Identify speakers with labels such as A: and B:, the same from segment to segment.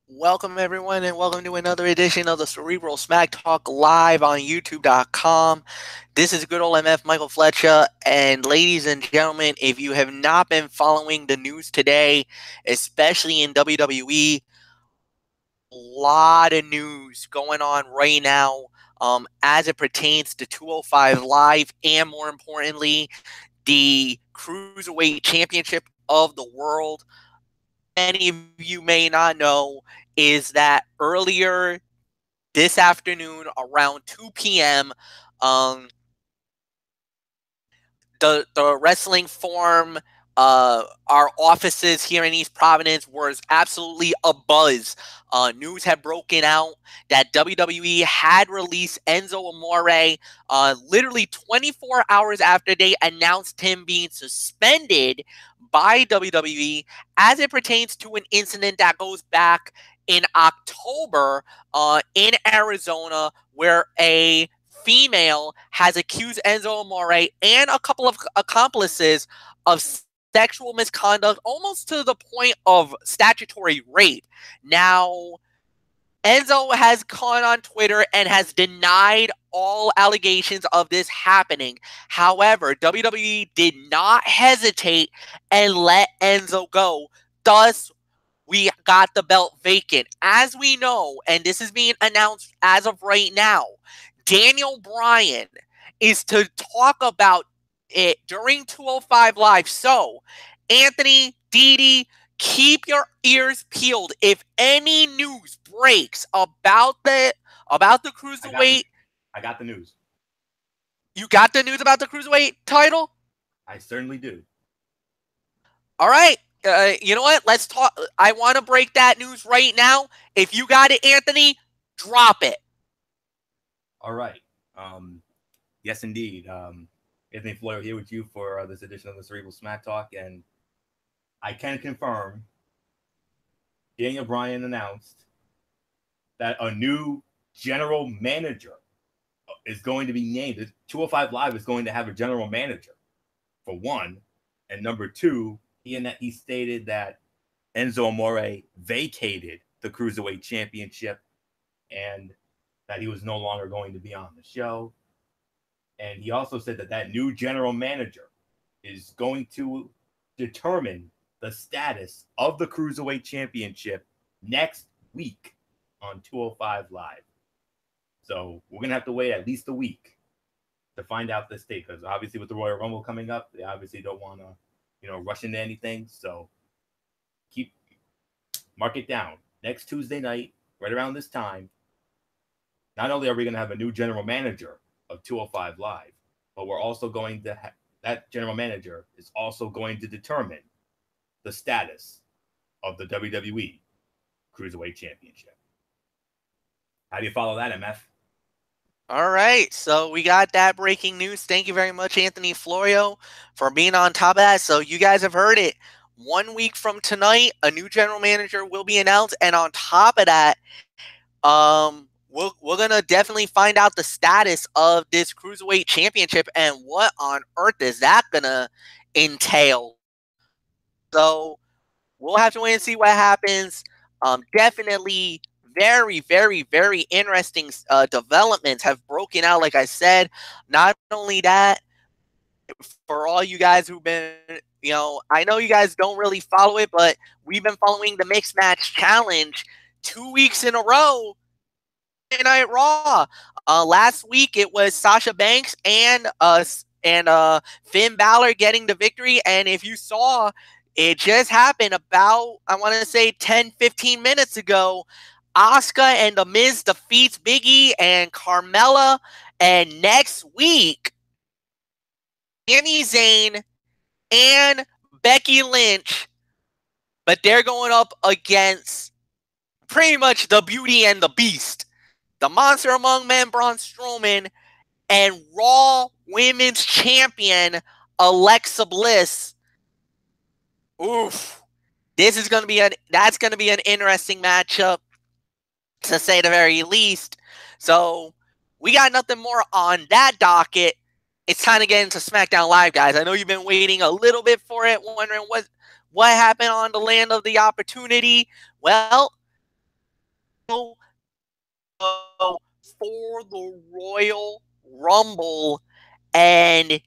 A: Welcome, everyone, and welcome to another edition of the Cerebral Smack Talk live on YouTube.com. This is good old MF Michael Fletcher, and ladies and gentlemen, if you have not been following the news today, especially in WWE, a lot of news going on right now as it pertains to 205 Live, and more importantly, the Cruiserweight Championship of the World. Many of you may not know is that earlier this afternoon around 2 p.m., the wrestling forum, our offices here in East Providence was absolutely abuzz. News had broken out that WWE had released Enzo Amore literally 24 hours after they announced him being suspended by WWE as it pertains to an incident that goes back in October in Arizona where a female has accused Enzo Amore and a couple of accomplices of sexual misconduct, almost to the point of statutory rape. Now, Enzo has gone on Twitter and has denied all allegations of this happening. However, WWE did not hesitate and let Enzo go. Thus, we got the belt vacant. As we know, and this is being announced as of right now, Daniel Bryan is to talk about it during 205 Live. So, Anthony, Didi, keep your ears peeled. If any news breaks about the cruiserweight,
B: I got the news.
A: you got the news about the cruiserweight title?
B: I certainly do.
A: All right. You know what? Let's talk. I want to break that news right now. If you got it, Anthony, drop it.
B: All right. Yes, indeed. Anthony Floyer here with you for this edition of the Cerebral Smack Talk, and I can confirm Daniel Bryan announced that a new general manager is going to be named. 205 Live is going to have a general manager, for one, and number two, he stated that Enzo Amore vacated the Cruiserweight Championship and that he was no longer going to be on the show. And he also said that that new general manager is going to determine the status of the Cruiserweight Championship next week on 205 Live. So we're going to have to wait at least a week to find out this date, because obviously with the Royal Rumble coming up, they obviously don't want to, rush into anything. So mark it down. Next Tuesday night, right around this time, not only are we going to have a new general manager of 205 Live, but we're also going to that general manager is also going to determine the status of the WWE Cruiserweight Championship. How do you follow that, MF?
A: All right, so we got that breaking news. Thank you very much, Anthony Florio, for being on top of that. So you guys have heard it. 1 week from tonight, a new general manager will be announced, and on top of that, we're gonna definitely find out the status of this Cruiserweight Championship and what on earth is that gonna entail. So we'll have to wait and see what happens. Definitely very, very, very interesting developments have broken out. Like I said, not only that, for all you guys who've been, I know you guys don't really follow it, but we've been following the Mixed Match Challenge 2 weeks in a row. Night Raw. Last week it was Sasha Banks and Finn Balor getting the victory. And if you saw, it just happened about, I want to say 10, 15 minutes ago. Asuka and The Miz defeats Big E and Carmella. And next week, Sami Zayn and Becky Lynch, but they're going up against pretty much the Beauty and the Beast, the Monster Among Men, Braun Strowman, and Raw Women's Champion Alexa Bliss. Oof. This is going to be an interesting matchup, to say the very least. So we got nothing more on that docket. It's time to get into Smackdown Live, guys. I know you've been waiting a little bit for it, wondering what happened on the Land of the Opportunity. Well, for the Royal Rumble. And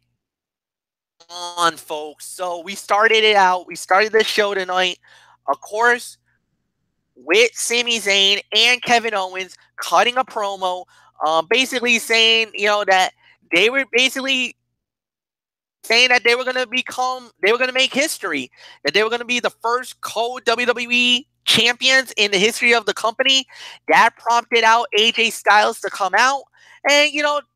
A: on, folks. So we started it out. We started the show tonight, of course, with Sami Zayn and Kevin Owens cutting a promo, basically saying, that they were basically saying that they were going to make history, that they were going to be the first co-WWE champions in the history of the company. That prompted out AJ Styles to come out. And,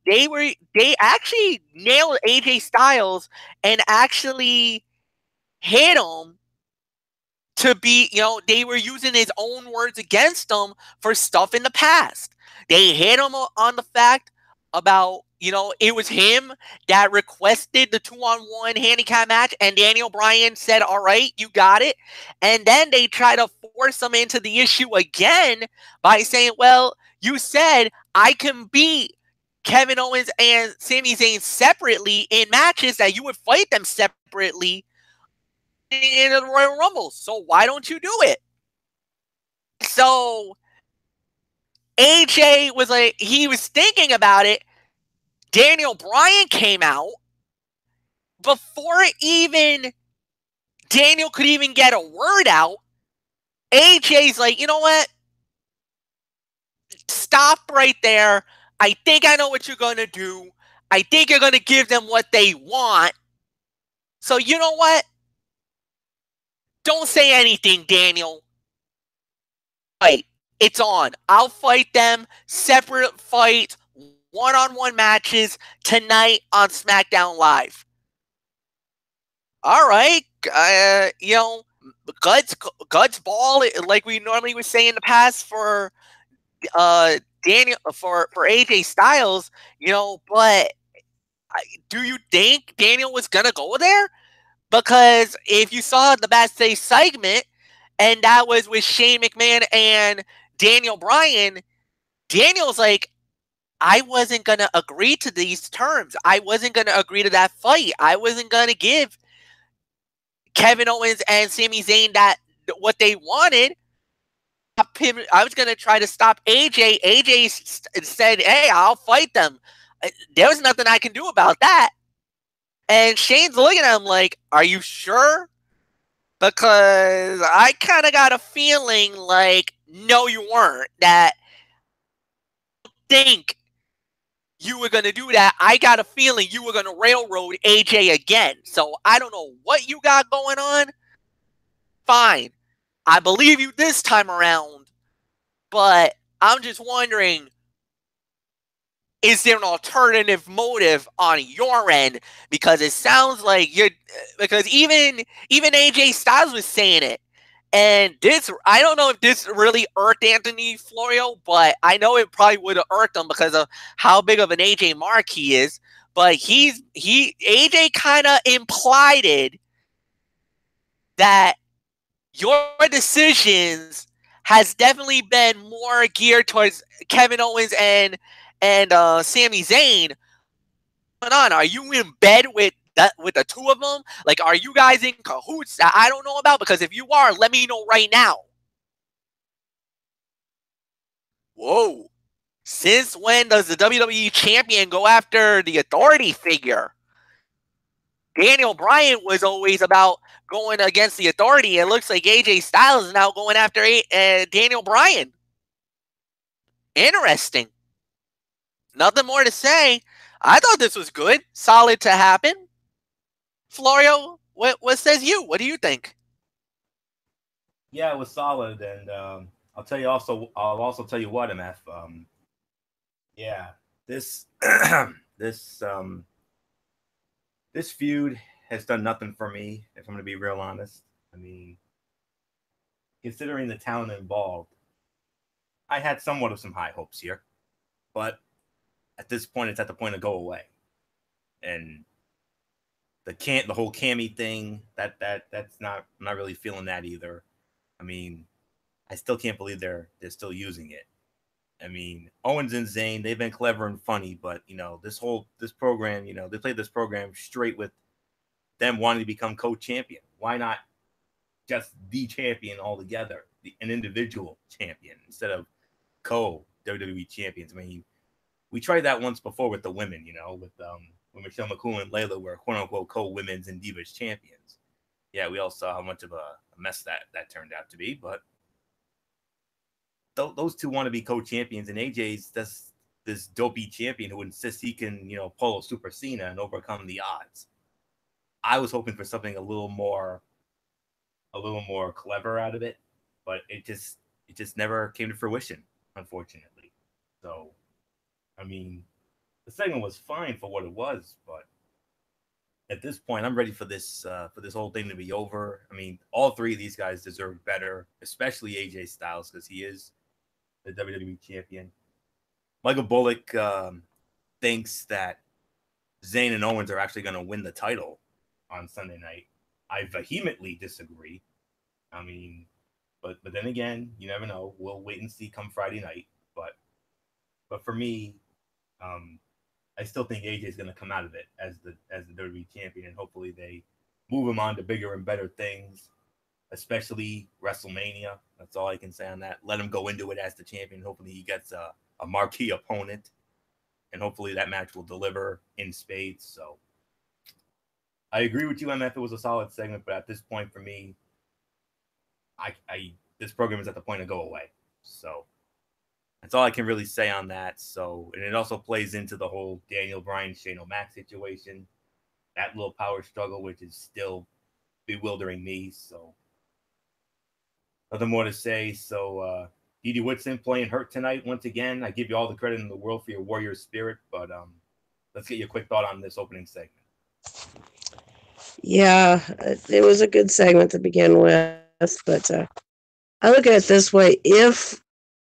A: they actually nailed AJ Styles and actually hit him to be, they were using his own words against him for stuff in the past. They hit him on the fact about, it was him that requested the 2-on-1 handicap match, and Daniel Bryan said, all right, you got it. And then they try to force him into the issue again by saying, well, you said I can beat Kevin Owens and Sami Zayn separately in matches, that you would fight them separately in the Royal Rumble. So why don't you do it? So AJ was like, he was thinking about it. Daniel Bryan came out before even Daniel could even get a word out. AJ's like, you know what? Stop right there. I think I know what you're going to do. I think you're going to give them what they want. So you know what? Don't say anything, Daniel. Right. It's on. I'll fight them. Separate fight. One-on-one matches tonight on Smackdown Live. All right. Guts ball, like we normally would say in the past for Daniel, for AJ Styles, but do you think Daniel was gonna go there? Because if you saw the backstage segment, and that was with Shane McMahon and Daniel Bryan, Daniel's like, I wasn't going to agree to these terms. I wasn't going to agree to that fight. I wasn't going to give Kevin Owens and Sami Zayn what they wanted. I was going to try to stop AJ. AJ said, hey, I'll fight them. There was nothing I can do about that. And Shane's looking at him like, are you sure? Because I kind of got a feeling like, no, you weren't. That I think you were going to do that. I got a feeling you were going to railroad AJ again. So I don't know what you got going on. Fine. I believe you this time around. But I'm just wondering, is there an alternative motive on your end? Because it sounds like because even AJ Styles was saying it. And this, I don't know if this really irked Anthony Florio, but I know it probably would have irked him because of how big of an AJ mark he is. But AJ kind of implied that your decisions has definitely been more geared towards Kevin Owens and Sami Zayn. What's going on? Are you in bed with the two of them? Like, are you guys in cahoots that I don't know about? Because if you are, let me know right now. Whoa. Since when does the WWE champion go after the authority figure? Daniel Bryan was always about going against the authority. It looks like AJ Styles is now going after Daniel Bryan. Interesting. Nothing more to say. I thought this was good. Solid to happen. Florio, what says you? What do you think?
B: Yeah, it was solid, and I'll also tell you what, MF. Yeah, this this feud has done nothing for me, if I'm going to be real honest. I mean, considering the talent involved, I had somewhat of some high hopes here, but at this point, it's at the point of go away, and the whole Cammy thing that's not, I'm not really feeling that either. I mean, I still can't believe they're still using it. I mean, Owens and Zayn, they've been clever and funny, but this program, they played this program straight with them wanting to become co-champion. Why not just the champion altogether, an individual champion, instead of co-WWE champions. I mean, we tried that once before with the women, with when Michelle McCool and Layla were quote-unquote co-women's and Divas champions. Yeah, we all saw how much of a mess that turned out to be, but those two want to be co-champions, and AJ's this dopey champion who insists he can, pull a Super Cena and overcome the odds. I was hoping for something a little more clever out of it, but it just never came to fruition, unfortunately. So, I mean, the segment was fine for what it was, but at this point, I'm ready for this whole thing to be over. I mean, all three of these guys deserve better, especially AJ Styles, because he is the WWE champion. Michael Bullock thinks that Zayn and Owens are actually going to win the title on Sunday night. I vehemently disagree. I mean, but then again, you never know. We'll wait and see come Friday night. But for me, I still think AJ is going to come out of it as the WWE champion, and hopefully they move him on to bigger and better things, especially WrestleMania. That's all I can say on that. Let him go into it as the champion. Hopefully he gets a marquee opponent, and hopefully that match will deliver in spades. So I agree with you, MF. It was a solid segment, but at this point for me, this program is at the point to go away. So that's all I can really say on that. So, and it also plays into the whole Daniel Bryan, Shane O'Mac situation, that little power struggle, which is still bewildering me. So nothing more to say. So, Didi Whitson playing hurt tonight once again. I give you all the credit in the world for your warrior spirit, but let's get your quick thought on this opening segment.
C: Yeah, it was a good segment to begin with, but I look at it this way. If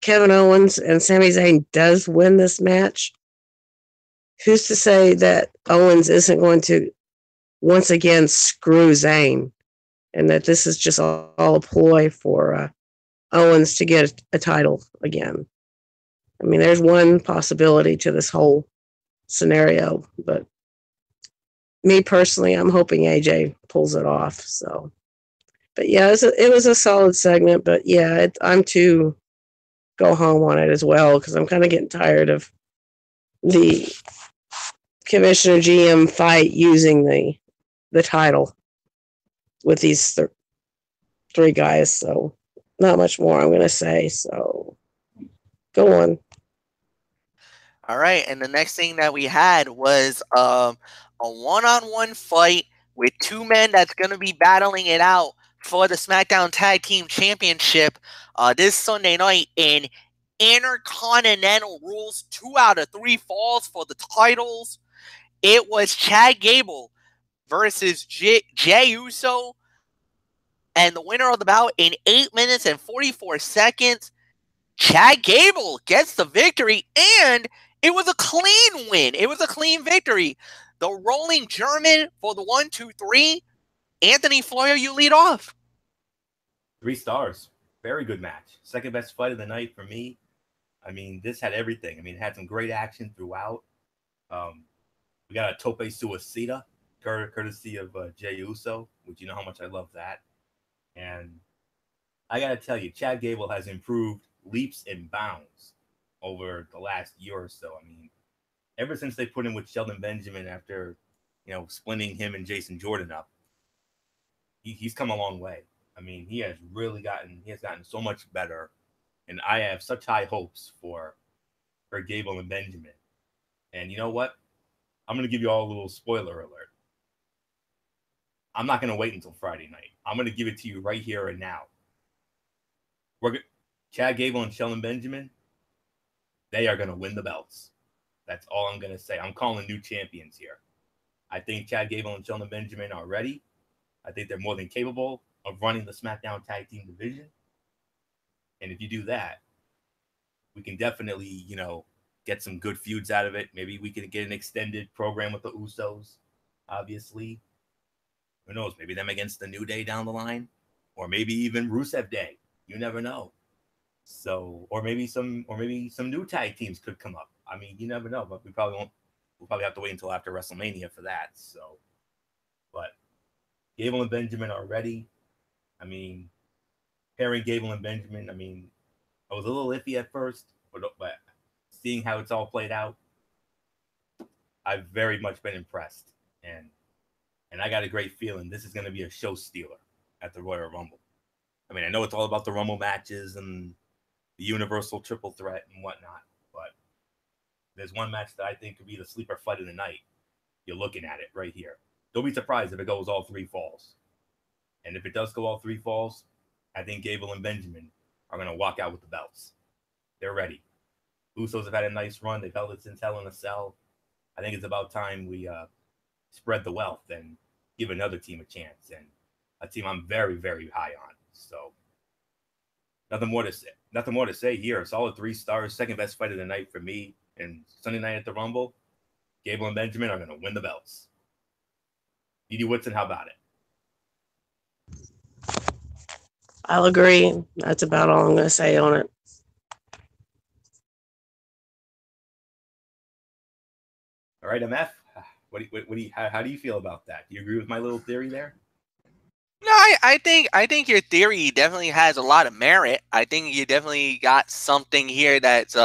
C: Kevin Owens and Sami Zayn does win this match, who's to say that Owens isn't going to once again screw Zayn, and that this is just all a ploy for Owens to get a title again? I mean, there's one possibility to this whole scenario, but me personally, I'm hoping AJ pulls it off. So, but yeah, it was a solid segment. But yeah, I'm too go home on it as well, because I'm kind of getting tired of the Commissioner GM fight using the title with these three guys. So not much more I'm going to say. So go on.
A: All right, and the next thing that we had was a one-on-one fight with two men that's going to be battling it out for the SmackDown Tag Team Championship this Sunday night in Intercontinental Rules 2 out of 3 falls for the titles. It was Chad Gable versus Jey Uso, and the winner of the bout in 8 minutes and 44 seconds, Chad Gable gets the victory, and it was a clean win. It was a clean victory. The Rolling German for the 1, 2, 3. Anthony Floyer, you lead off.
B: 3 stars. Very good match. Second best fight of the night for me. I mean, this had everything. I mean, it had some great action throughout. We got a tope suicida, courtesy of Jey Uso, which you know how much I love that. And I got to tell you, Chad Gable has improved leaps and bounds over the last year or so. I mean, ever since they put him with Shelton Benjamin after, splitting him and Jason Jordan up, he's come a long way. I mean, he has gotten so much better, and I have such high hopes for Gable and Benjamin. And you know what? I'm going to give you all a little spoiler alert. I'm not going to wait until Friday night. I'm going to give it to you right here and now. Chad Gable and Shelton Benjamin, they are going to win the belts. That's all I'm going to say. I'm calling new champions here. I think Chad Gable and Shelton Benjamin are ready. I think they're more than capable of running the SmackDown Tag Team division. And if you do that, we can definitely, get some good feuds out of it. Maybe we can get an extended program with the Usos, obviously. Who knows? Maybe them against the New Day down the line, or maybe even Rusev Day. You never know. So, or maybe some new tag teams could come up. I mean, you never know, but we probably won't. We'll probably have to wait until after WrestleMania for that. So, but Gable and Benjamin are ready. I mean, pairing Gable and Benjamin, I mean, I was a little iffy at first, but seeing how it's all played out, I've very much been impressed, and I got a great feeling this is going to be a show stealer at the Royal Rumble. I mean, I know it's all about the Rumble matches and the Universal Triple Threat and whatnot, but there's one match that I think could be the sleeper fight of the night. You're looking at it right here. Don't be surprised if it goes all 3 falls. And if it does go all 3 falls, I think Gable and Benjamin are going to walk out with the belts. They're ready. Usos have had a nice run. They've held it since Hell in a Cell. I think it's about time we spread the wealth and give another team a chance, and a team I'm very, very high on. So nothing more to say here. A solid 3 stars, second best fight of the night for me. And Sunday night at the Rumble, Gable and Benjamin are going to win the belts. Edie Woodson, how about it?
C: I'll agree. That's about all I'm going to say on it.
B: All right, MF. How do you feel about that? Do you agree with my little theory there?
A: No, I think your theory definitely has a lot of merit. I think you definitely got something here that's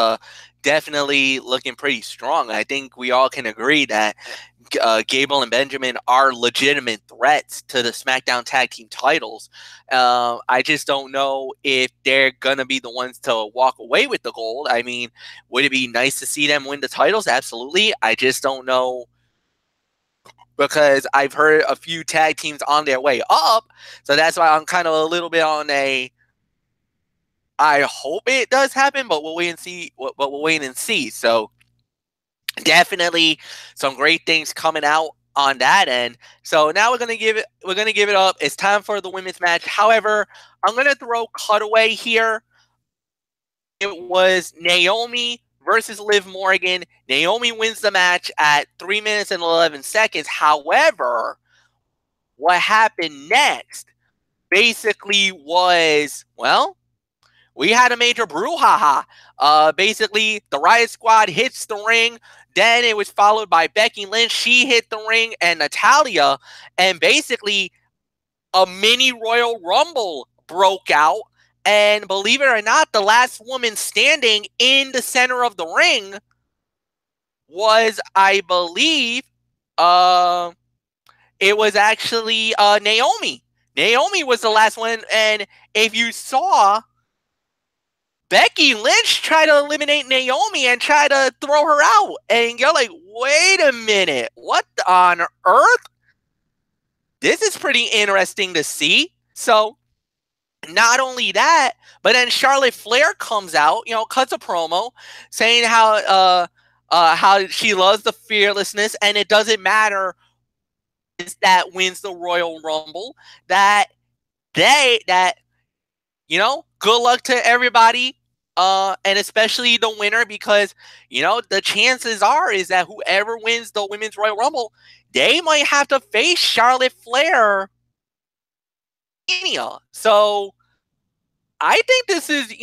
A: definitely looking pretty strong. I think we all can agree that Gable and Benjamin are legitimate threats to the SmackDown Tag Team titles. I just don't know if they're going to be the ones to walk away with the gold. I mean, would it be nice to see them win the titles? Absolutely. I just don't know, because I've heard a few tag teams on their way up. So that's why I'm kind of a little bit on a, I hope it does happen, but we'll wait and see. But we'll wait and see. So definitely some great things coming out on that end. So now we're gonna give it up. It's time for the women's match. However, I'm gonna throw cutaway here. It was Naomi versus Liv Morgan. Naomi wins the match at 3 minutes and 11 seconds. However, what happened next basically was, well, we had a major brouhaha. Basically, the Riot Squad hits the ring. Then it was followed by Becky Lynch. She hit the ring, and Natalya. And basically, a mini Royal Rumble broke out. And believe it or not, the last woman standing in the center of the ring was, I believe, it was actually Naomi. Naomi was the last one. And if you saw, Becky Lynch tried to eliminate Naomi and try to throw her out. And you're like, wait a minute. What on earth? This is pretty interesting to see. So, not only that, but then Charlotte Flair comes out, cuts a promo saying how she loves the fearlessness, and it doesn't matter that wins the Royal Rumble, that good luck to everybody, and especially the winner, because the chances are is that whoever wins the Women's Royal Rumble, they might have to face Charlotte Flair. So I think this is,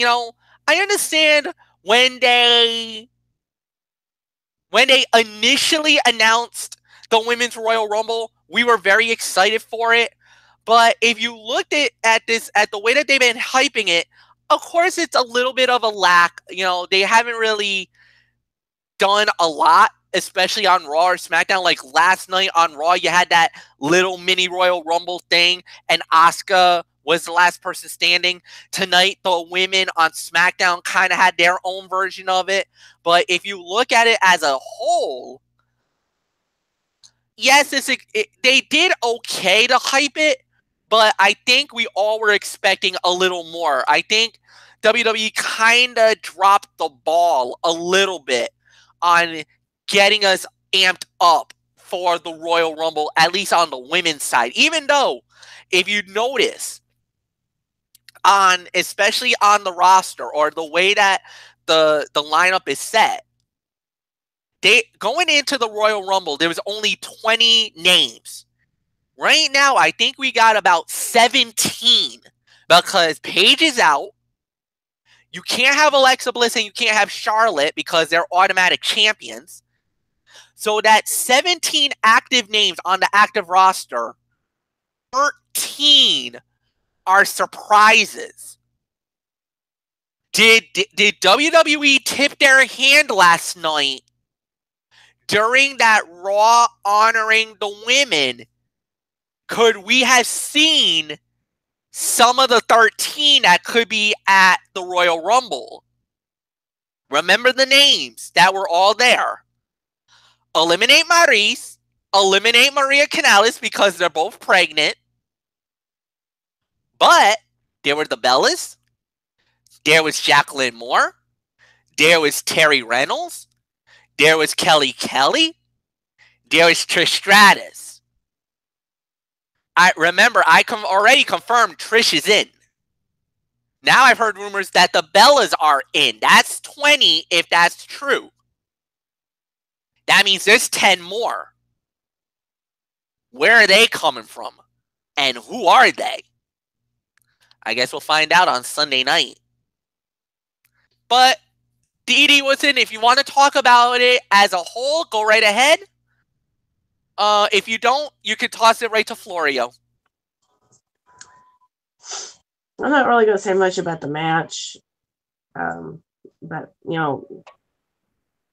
A: I understand when they initially announced the Women's Royal Rumble, we were very excited for it. But if you looked at the way that they've been hyping it, of course it's a little bit of a lack. They haven't really done a lot, especially on Raw or SmackDown. Like last night on Raw, you had that little mini Royal Rumble thing, and Asuka was the last person standing. Tonight, the women on SmackDown kind of had their own version of it. But if you look at it as a whole, yes, they did okay to hype it, but I think we all were expecting a little more. I think WWE kind of dropped the ball a little bit on getting us amped up for the Royal Rumble, at least on the women's side. Even though, if you notice, especially on the roster or the way that the lineup is set, going into the Royal Rumble, there was only 20 names. Right now, I think we got about 17 because Paige is out. You can't have Alexa Bliss and you can't have Charlotte because they're automatic champions. So that's 17 active names on the active roster. 13 are surprises. Did WWE tip their hand last night during that Raw honoring the women? Could we have seen some of the 13 that could be at the Royal Rumble? Remember the names that were all there. Eliminate Maryse. Eliminate Maria Kanellis because they're both pregnant. But there were the Bellas. There was Jacqueline Moore. There was Terry Reynolds. There was Kelly Kelly. There was Trish Stratus. I already confirmed Trish is in. Now I've heard rumors that the Bellas are in. That's 20 if that's true. That means there's 10 more. Where are they coming from? And who are they? I guess we'll find out on Sunday night. But Dee was in. If you want to talk about it as a whole, go right ahead. If you don't, you can toss it right to Florio.
C: I'm not really going to say much about the match. But, you know,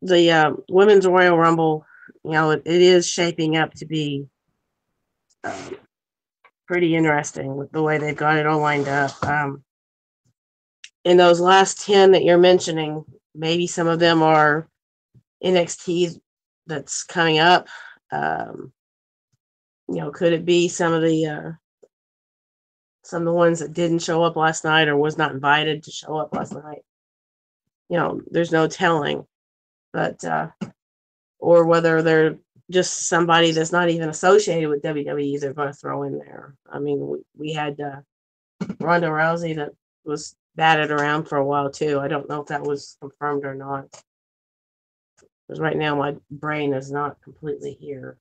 C: the Women's Royal Rumble, you know, it is shaping up to be pretty interesting with the way they've got it all lined up. In those last 10 that you're mentioning, maybe some of them are NXT that's coming up. You know, could it be some of the ones that didn't show up last night or was not invited to show up last night? You know, there's no telling. But or whether they're just somebody that's not even associated with WWE they're going to throw in there. I mean, we had Ronda Rousey that was batted around for a while too. I don't know if that was confirmed or not. Because right now my brain is not completely here.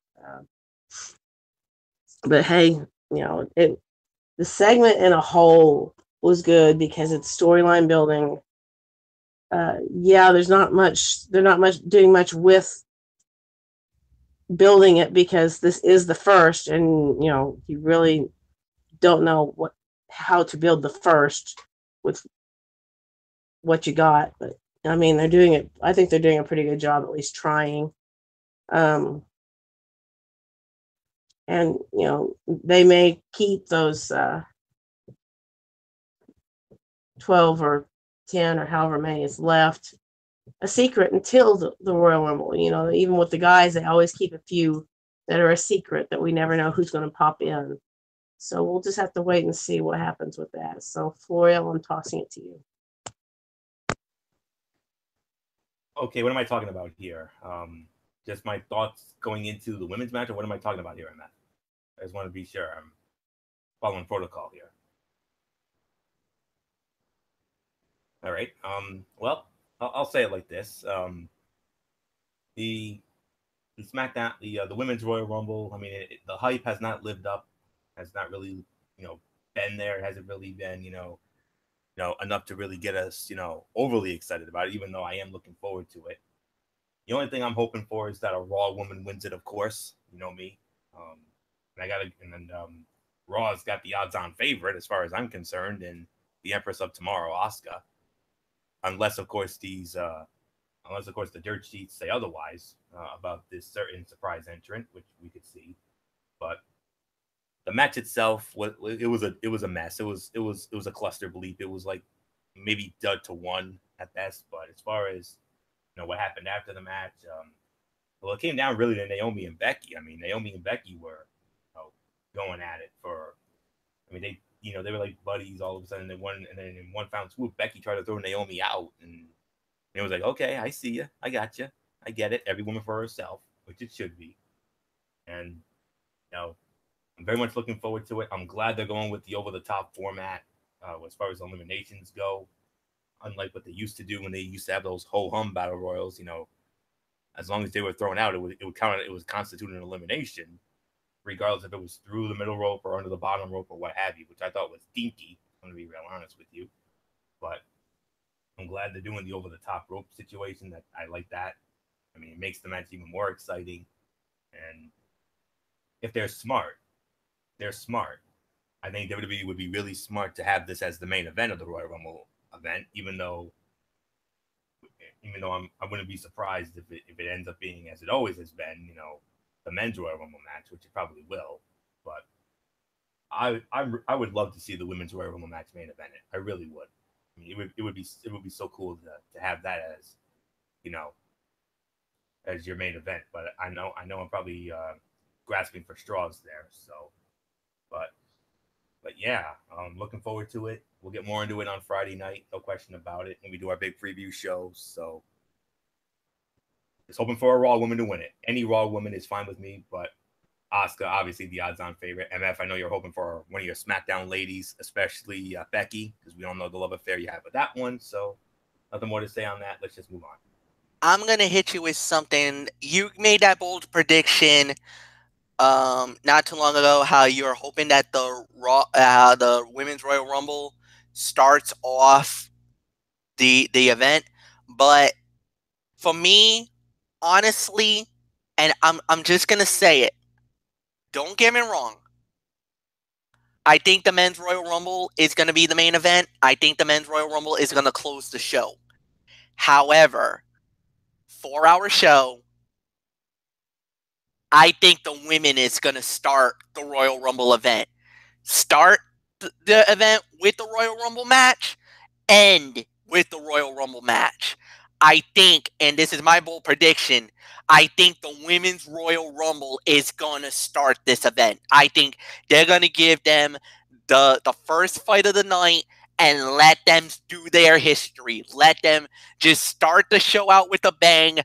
C: But hey, you know, the segment in a whole was good because it's storyline building. Yeah, they're not doing much with building it because this is the first, and you know, you really don't know how to build the first with what you got. But I mean, they're doing it. I think they're doing a pretty good job, at least trying. And you know, they may keep those 12 or 10 or however many is left a secret until the Royal Rumble. You know, even with the guys, they always keep a few that are a secret that we never know who's going to pop in. So we'll just have to wait and see what happens with that. So Florio, I'm tossing it to you.
B: Okay, what am I talking about here? Just my thoughts going into the women's match, or what am I talking about here, Matt? I just want to be sure I'm following protocol here. All right. Well, I'll say it like this. The Smackdown, the Women's Royal Rumble, I mean, the hype has not lived up, has not really, you know, been there. It hasn't really been, you know, enough to really get us, you know, overly excited about it, even though I am looking forward to it. The only thing I'm hoping for is that a Raw woman wins it, of course. You know me. Raw's got the odds-on favorite as far as I'm concerned, and the Empress of Tomorrow, Asuka. Unless, of course, the dirt sheets say otherwise about this certain surprise entrant, which we could see. But the match itself, it was a mess. It was a cluster bleep. It was like maybe dud to one at best. But as far as, you know, what happened after the match, well, it came down really to Naomi and Becky. I mean, Naomi and Becky were, you know, going at it for. I mean, they were like buddies all of a sudden. And then in one foul swoop, Becky tried to throw Naomi out, and it was like, okay, I see you, I got you, I get it. Every woman for herself, which it should be. And you know, I'm very much looking forward to it. I'm glad they're going with the over-the-top format as far as eliminations go. Unlike what they used to do when they used to have those ho-hum battle royals, you know, as long as they were thrown out, it was constitute an elimination, regardless if it was through the middle rope or under the bottom rope or what have you, which I thought was dinky. I'm gonna be real honest with you, but I'm glad they're doing the over-the-top rope situation. That I like that. I mean, it makes the match even more exciting. And if they're smart. I think WWE would be really smart to have this as the main event of the Royal Rumble event, even though I wouldn't be surprised if it ends up being as it always has been, the men's Royal Rumble match, which it probably will. But I would love to see the women's Royal Rumble match main event. I really would. I mean, it would be so cool to have that as as your main event. But I know I'm probably grasping for straws there. So, but yeah, I'm looking forward to it. We'll get more into it on Friday night, no question about it, when we do our big preview show. So, just hoping for a Raw woman to win it. Any Raw woman is fine with me, but Asuka, obviously the odds-on favorite. MF, I know you're hoping for one of your SmackDown ladies, especially Becky, because we all know the love affair you have with that one. So, nothing more to say on that. Let's just move on.
A: I'm gonna hit you with something. You made that bold prediction not too long ago, how you're hoping that the Women's Royal Rumble starts off the event. But for me, honestly, and I'm just gonna say it, don't get me wrong, I think the Men's Royal Rumble is gonna be the main event. I think the Men's Royal Rumble is gonna close the show. However, 4-hour show, I think the women is going to start the Royal Rumble event. Start the event with the Royal Rumble match, end with the Royal Rumble match. I think, and this is my bold prediction, I think the Women's Royal Rumble is going to start this event. I think they're going to give them the first fight of the night and let them do their history. Let them just start the show out with a bang.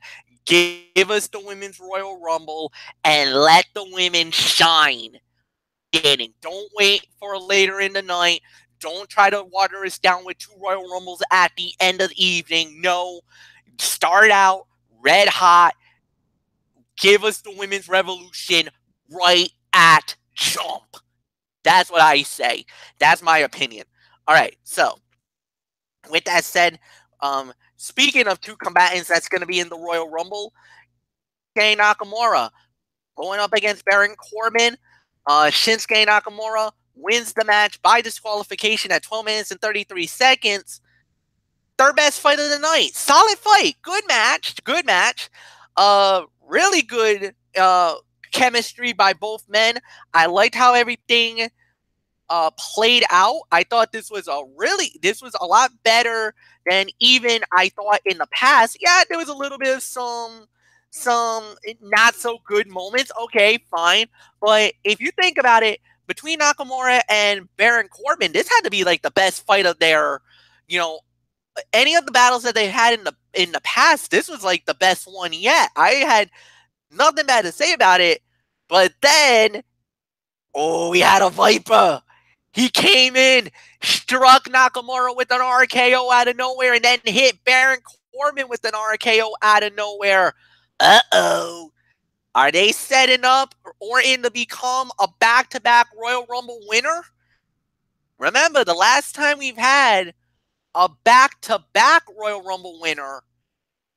A: Give us the Women's Royal Rumble and let the women shine. Don't wait for later in the night. Don't try to water us down with 2 Royal Rumbles at the end of the evening. No, start out red hot. Give us the Women's Revolution right at jump. That's what I say. That's my opinion. All right, so with that said, speaking of 2 combatants that's going to be in the Royal Rumble, Shinsuke Nakamura going up against Baron Corbin. Shinsuke Nakamura wins the match by disqualification at 12 minutes and 33 seconds. Third best fight of the night. Solid fight. Good match. Good match. Really good chemistry by both men. I liked how everything played out. I thought this was a lot better than even I thought in the past. Yeah, there was a little bit of some not so good moments. Okay, fine. But if you think about it, between Nakamura and Baron Corbin, this had to be like the best fight of their, any of the battles that they had in the past. This was like the best one yet. I had nothing bad to say about it. But then, we had a Viper. He came in, struck Nakamura with an RKO out of nowhere, and then hit Baron Corbin with an RKO out of nowhere. Uh-oh. Are they setting up Orton to become a back-to-back Royal Rumble winner? Remember, the last time we've had a back-to-back Royal Rumble winner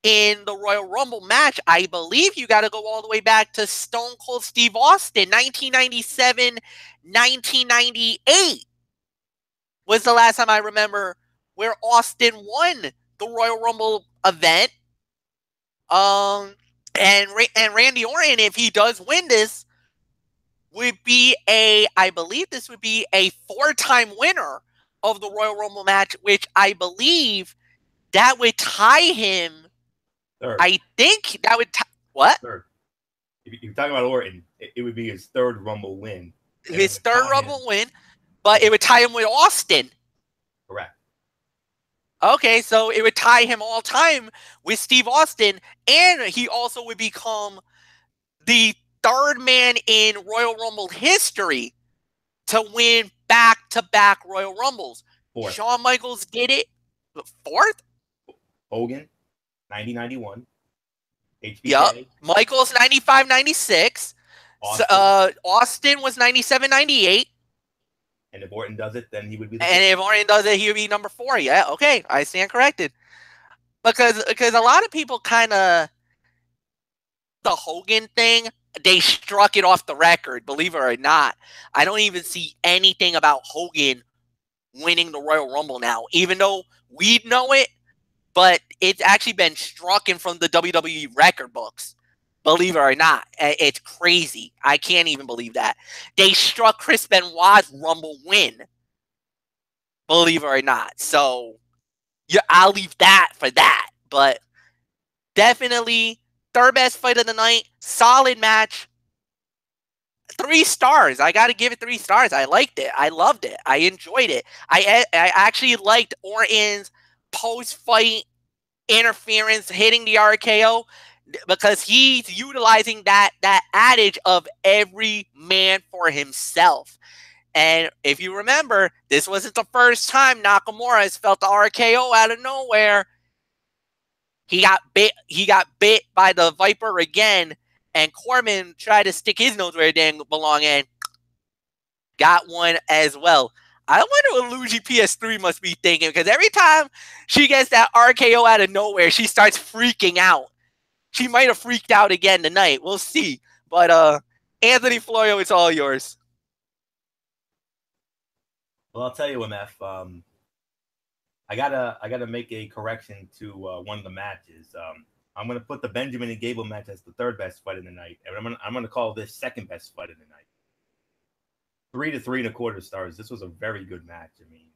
A: in the Royal Rumble match, I believe you got to go all the way back to Stone Cold Steve Austin, 1997, 1998 was the last time I remember where Austin won the Royal Rumble event. And Randy Orton, if he does win this, would be I believe this would be a 4-time winner of the Royal Rumble match, which I believe that would tie him.
B: Third.
A: I think that would what?
B: Third. If you're talking about Orton, it would be his 3rd Rumble win.
A: His 3rd Rumble win, but it would tie him with Austin.
B: Correct.
A: Okay, so it would tie him all time with Steve Austin, and he also would become the 3rd man in Royal Rumble history to win back-to-back Royal Rumbles.
B: 4th.
A: Shawn Michaels did it. 4th?
B: Hogan, 90-91. HBK.
A: Yep. Michaels, 95-96. Austin was 97-98.
B: And if Orton does it, then he would be
A: if Orton does it, he would be number 4. Yeah, okay. I stand corrected. Because a lot of people kind of, the Hogan thing, they struck it off the record, believe it or not. I don't even see anything about Hogan winning the Royal Rumble now, even though we know it, but it's actually been struck in from the WWE record books. Believe it or not, it's crazy. I can't even believe that. They struck Chris Benoit's Rumble win. Believe it or not. So, yeah, I'll leave that for that. But definitely, third best fight of the night. Solid match. 3 stars. I got to give it 3 stars. I liked it. I loved it. I enjoyed it. I actually liked Orton's post-fight interference hitting the RKO because he's utilizing that adage of every man for himself. And if you remember, this wasn't the first time Nakamura has felt the RKO out of nowhere. He got bit by the Viper again, and Corbin tried to stick his nose where it didn't belong and got one as well. I wonder what Luigi PS3 must be thinking, because every time she gets that RKO out of nowhere, she starts freaking out. She might have freaked out again tonight. We'll see. But Anthony Florio, it's all yours.
B: Well, I'll tell you, MF. I gotta make a correction to one of the matches. I'm gonna put the Benjamin and Gable match as the third best fight of the night, and I'm gonna call this second best fight of the night. 3 to 3.25 stars. This was a very good match. I mean,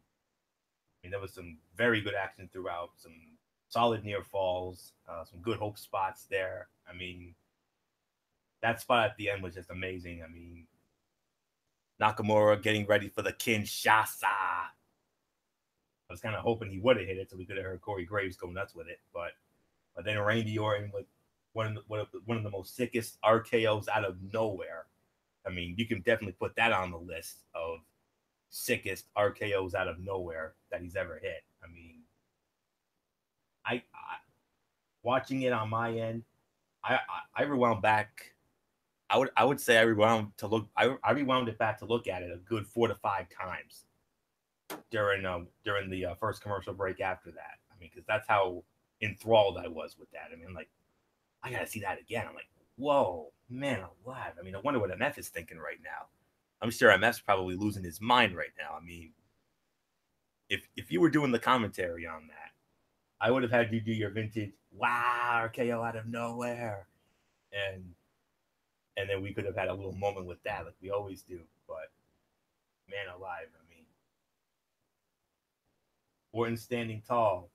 B: there was some very good action throughout. Some solid near falls. Some good hope spots there. I mean, that spot at the end was just amazing. I mean, Nakamura getting ready for the Kinshasa. I was kind of hoping he would have hit it so we could have heard Corey Graves go nuts with it. But then Randy Orton with one of the most sickest RKOs out of nowhere. I mean, you can definitely put that on the list of sickest RKOs out of nowhere that he's ever hit. I mean, I watching it on my end, I rewound back. I would say I rewound it back to look at it a good 4 to 5 times during the first commercial break after that. I mean, because that's how enthralled I was with that. I mean, like, I gotta see that again. I'm like, whoa, man alive. I mean, I wonder what MF is thinking right now. I'm sure MF's probably losing his mind right now. I mean, if you were doing the commentary on that, I would have had you do your vintage wow RKO out of nowhere, and then we could have had a little moment with that, like we always do. But man alive, I mean, Orton's standing tall,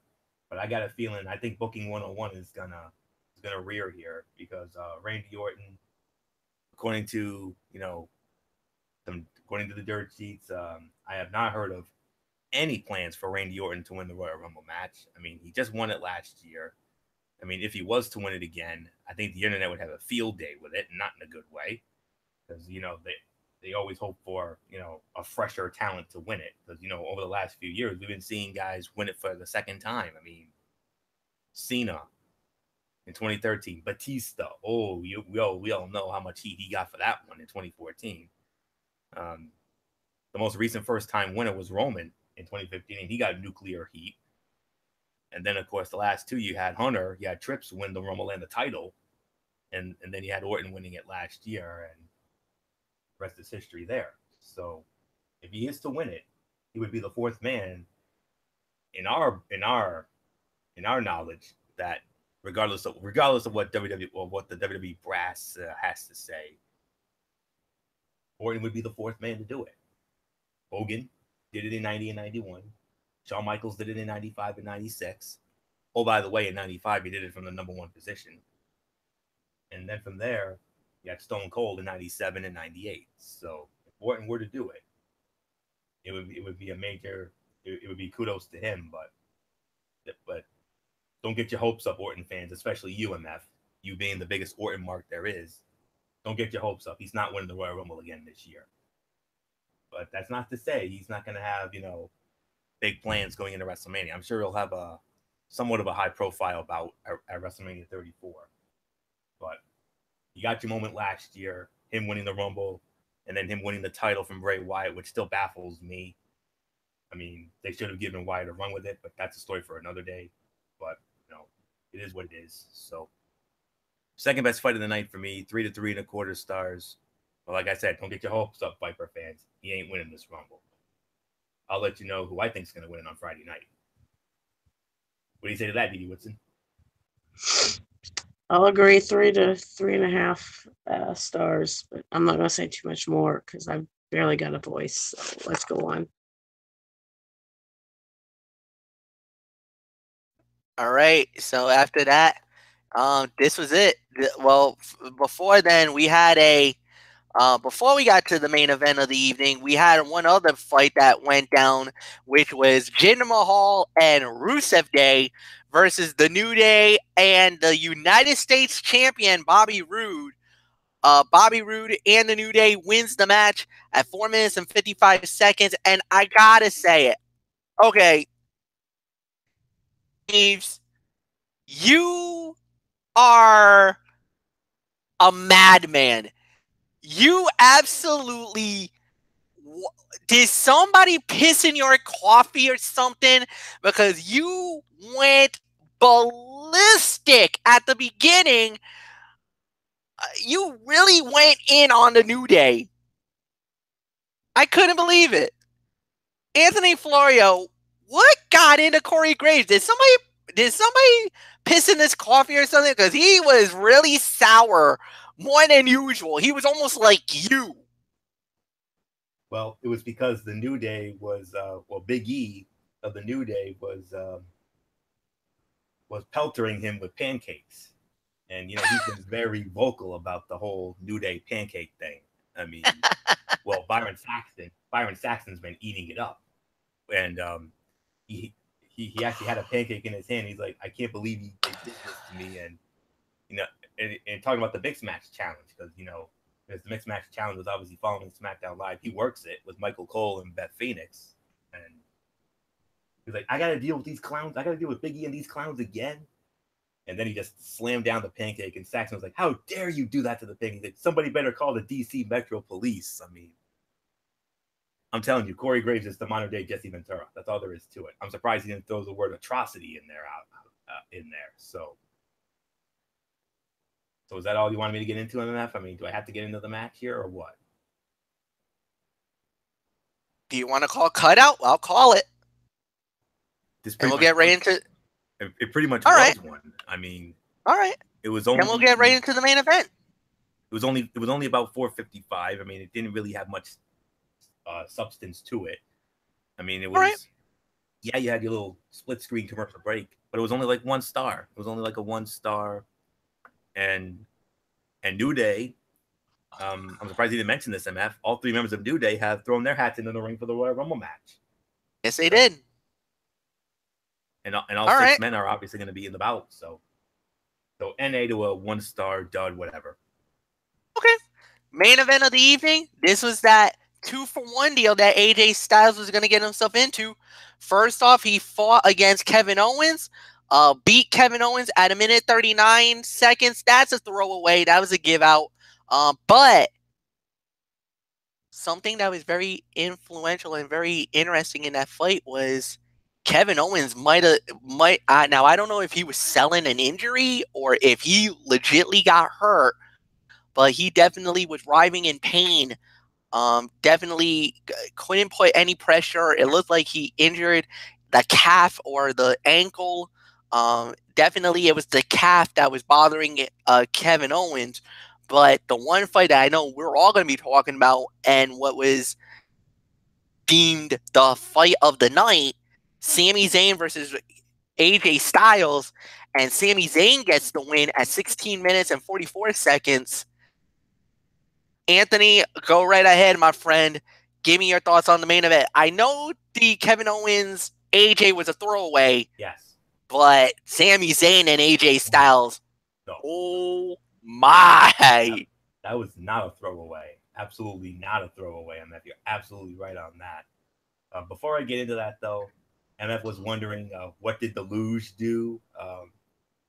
B: but I got a feeling I think Booking 101 is gonna rear here because Randy Orton, according to the dirt sheets, I have not heard of any plans for Randy Orton to win the Royal Rumble match. I mean, he just won it last year. I mean, if he was to win it again, I think the internet would have a field day with it, not in a good way, because they always hope for a fresher talent to win it. Because over the last few years, we've been seeing guys win it for the second time. I mean, Cena in 2013, Batista. Oh, we all know how much heat he got for that one in 2014. The most recent first-time winner was Roman in 2015, and he got nuclear heat. And then, of course, the last two, you had Hunter, you had Trips win the Rumble and the title, and then you had Orton winning it last year, and the rest is history there. So, if he is to win it, he would be the fourth man in our knowledge that, regardless of what WWE or what the WWE brass has to say, Orton would be the fourth man to do it. Hogan did it in 90 and 91. Shawn Michaels did it in 95 and 96. Oh, by the way, in 95, he did it from the number 1 position. And then from there, you had Stone Cold in 97 and 98. So if Orton were to do it, it would be a major, it would be kudos to him. But don't get your hopes up, Orton fans, especially you, MF. You being the biggest Orton mark there is. Don't get your hopes up. He's not winning the Royal Rumble again this year. But that's not to say he's not going to have, big plans going into WrestleMania. I'm sure he'll have a somewhat of a high profile bout at WrestleMania 34. But you got your moment last year, him winning the Rumble, and then him winning the title from Bray Wyatt, which still baffles me. I mean, they should have given Wyatt a run with it, but that's a story for another day. But, it is what it is. So, second best fight of the night for me, 3 to 3.25 stars. But like I said, don't get your hopes up, Viper fans. He ain't winning this Rumble. I'll let you know who I think is going to win on Friday night. What do you say to that, Dee Woodson?
C: I'll agree 3 to 3.5 stars, but I'm not going to say too much more because I've barely got a voice. So let's go on.
A: All right. So after that, this was it. Well, before then, we had a. Before we got to the main event of the evening, we had one other fight that went down, which was Jinder Mahal and Rusev Day versus the New Day and the United States champion Bobby Roode. Bobby Roode and the New Day wins the match at 4 minutes and 55 seconds. And I gotta say it. Okay. Eves, you are a madman. You absolutely. Did somebody piss in your coffee or something? Because you went ballistic at the beginning. You really went in on the New Day. I couldn't believe it. Anthony Florio, what got into Corey Graves? Did somebody piss in this coffee or something? Because he was really sour, more than usual. He was almost like you.
B: Well, it was because the New Day was, Big E of the New Day was peltering him with pancakes. And, he's been very vocal about the whole New Day pancake thing. I mean, well, Byron Saxton's been eating it up. And he actually had a pancake in his hand. He's like, I can't believe they did this to me. And, and talking about the Mixed Match Challenge, because, because the Mixed Match Challenge was obviously following Smackdown Live. He works it with Michael Cole and Beth Phoenix. And he's like, I got to deal with these clowns. I got to deal with Big E and these clowns again. And then he just slammed down the pancake. And Saxton was like, how dare you do that to the pancake? Like, somebody better call the DC Metro Police. I mean, I'm telling you, Corey Graves is the modern day Jesse Ventura. That's all there is to it. I'm surprised he didn't throw the word atrocity in there. So is that all you wanted me to get into, MF? I mean, do I have to get into the match here or what?
A: Do you want to call cutout? I'll call it. And we'll get right into.
B: It pretty much
A: all
B: was
A: right.
B: one. I mean,
A: all right.
B: It was only.
A: And we'll get right into the main event.
B: It was only about 4:55. I mean, it didn't really have much substance to it. I mean, it was. Right. Yeah, you had your little split screen commercial break, but it was only like 1 star. It was only like a 1 star. And New Day. I'm surprised you didn't mention this, MF. All 3 members of New Day have thrown their hats into the ring for the Royal Rumble match.
A: Yes, they did.
B: And all 6 men are obviously going to be in the bout. So NA to a 1 star dud, whatever.
A: Okay. Main event of the evening. This was that 2-for-1 deal that AJ Styles was going to get himself into. First off, he fought against Kevin Owens. Beat Kevin Owens at 1 minute 39 seconds. That's a throwaway. That was a give out. But something that was very influential and very interesting in that fight was Kevin Owens might now I don't know if he was selling an injury or if he legitly got hurt, but he definitely was writhing in pain. Definitely couldn't put any pressure. It looked like he injured the calf or the ankle. Definitely it was the calf that was bothering Kevin Owens. But the one fight that I know we're all going to be talking about and what was deemed the fight of the night, Sami Zayn versus AJ Styles, and Sami Zayn gets the win at 16 minutes and 44 seconds. Anthony, go right ahead, my friend. Give me your thoughts on the main event. I know the Kevin Owens AJ was a throwaway.
B: Yes.
A: But Sami Zayn and AJ Styles. No. Oh my.
B: That was not a throwaway. Absolutely not a throwaway, MF. You're absolutely right on that. Before I get into that, though, MF was wondering what did the Luge do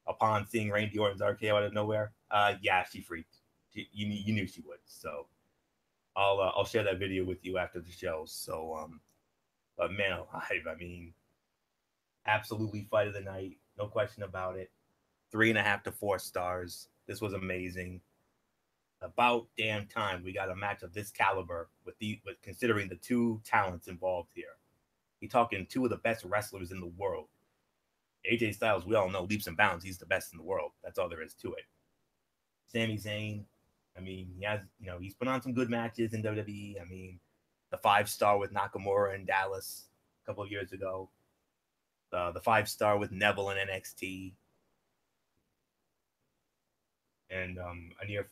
B: upon seeing Randy Orton's RKO out of nowhere? Yeah, she freaked. You knew she would. So I'll share that video with you after the show. So, but man alive, I mean, absolutely fight of the night, no question about it. 3.5 to 4 stars. This was amazing. About damn time we got a match of this caliber with considering the 2 talents involved here. You're talking two of the best wrestlers in the world. AJ Styles, we all know, leaps and bounds. He's the best in the world. That's all there is to it. Sami Zayn, I mean, he has, he's put on some good matches in WWE. I mean, the 5-star with Nakamura in Dallas a couple of years ago. The 5-star with Neville in NXT. And a near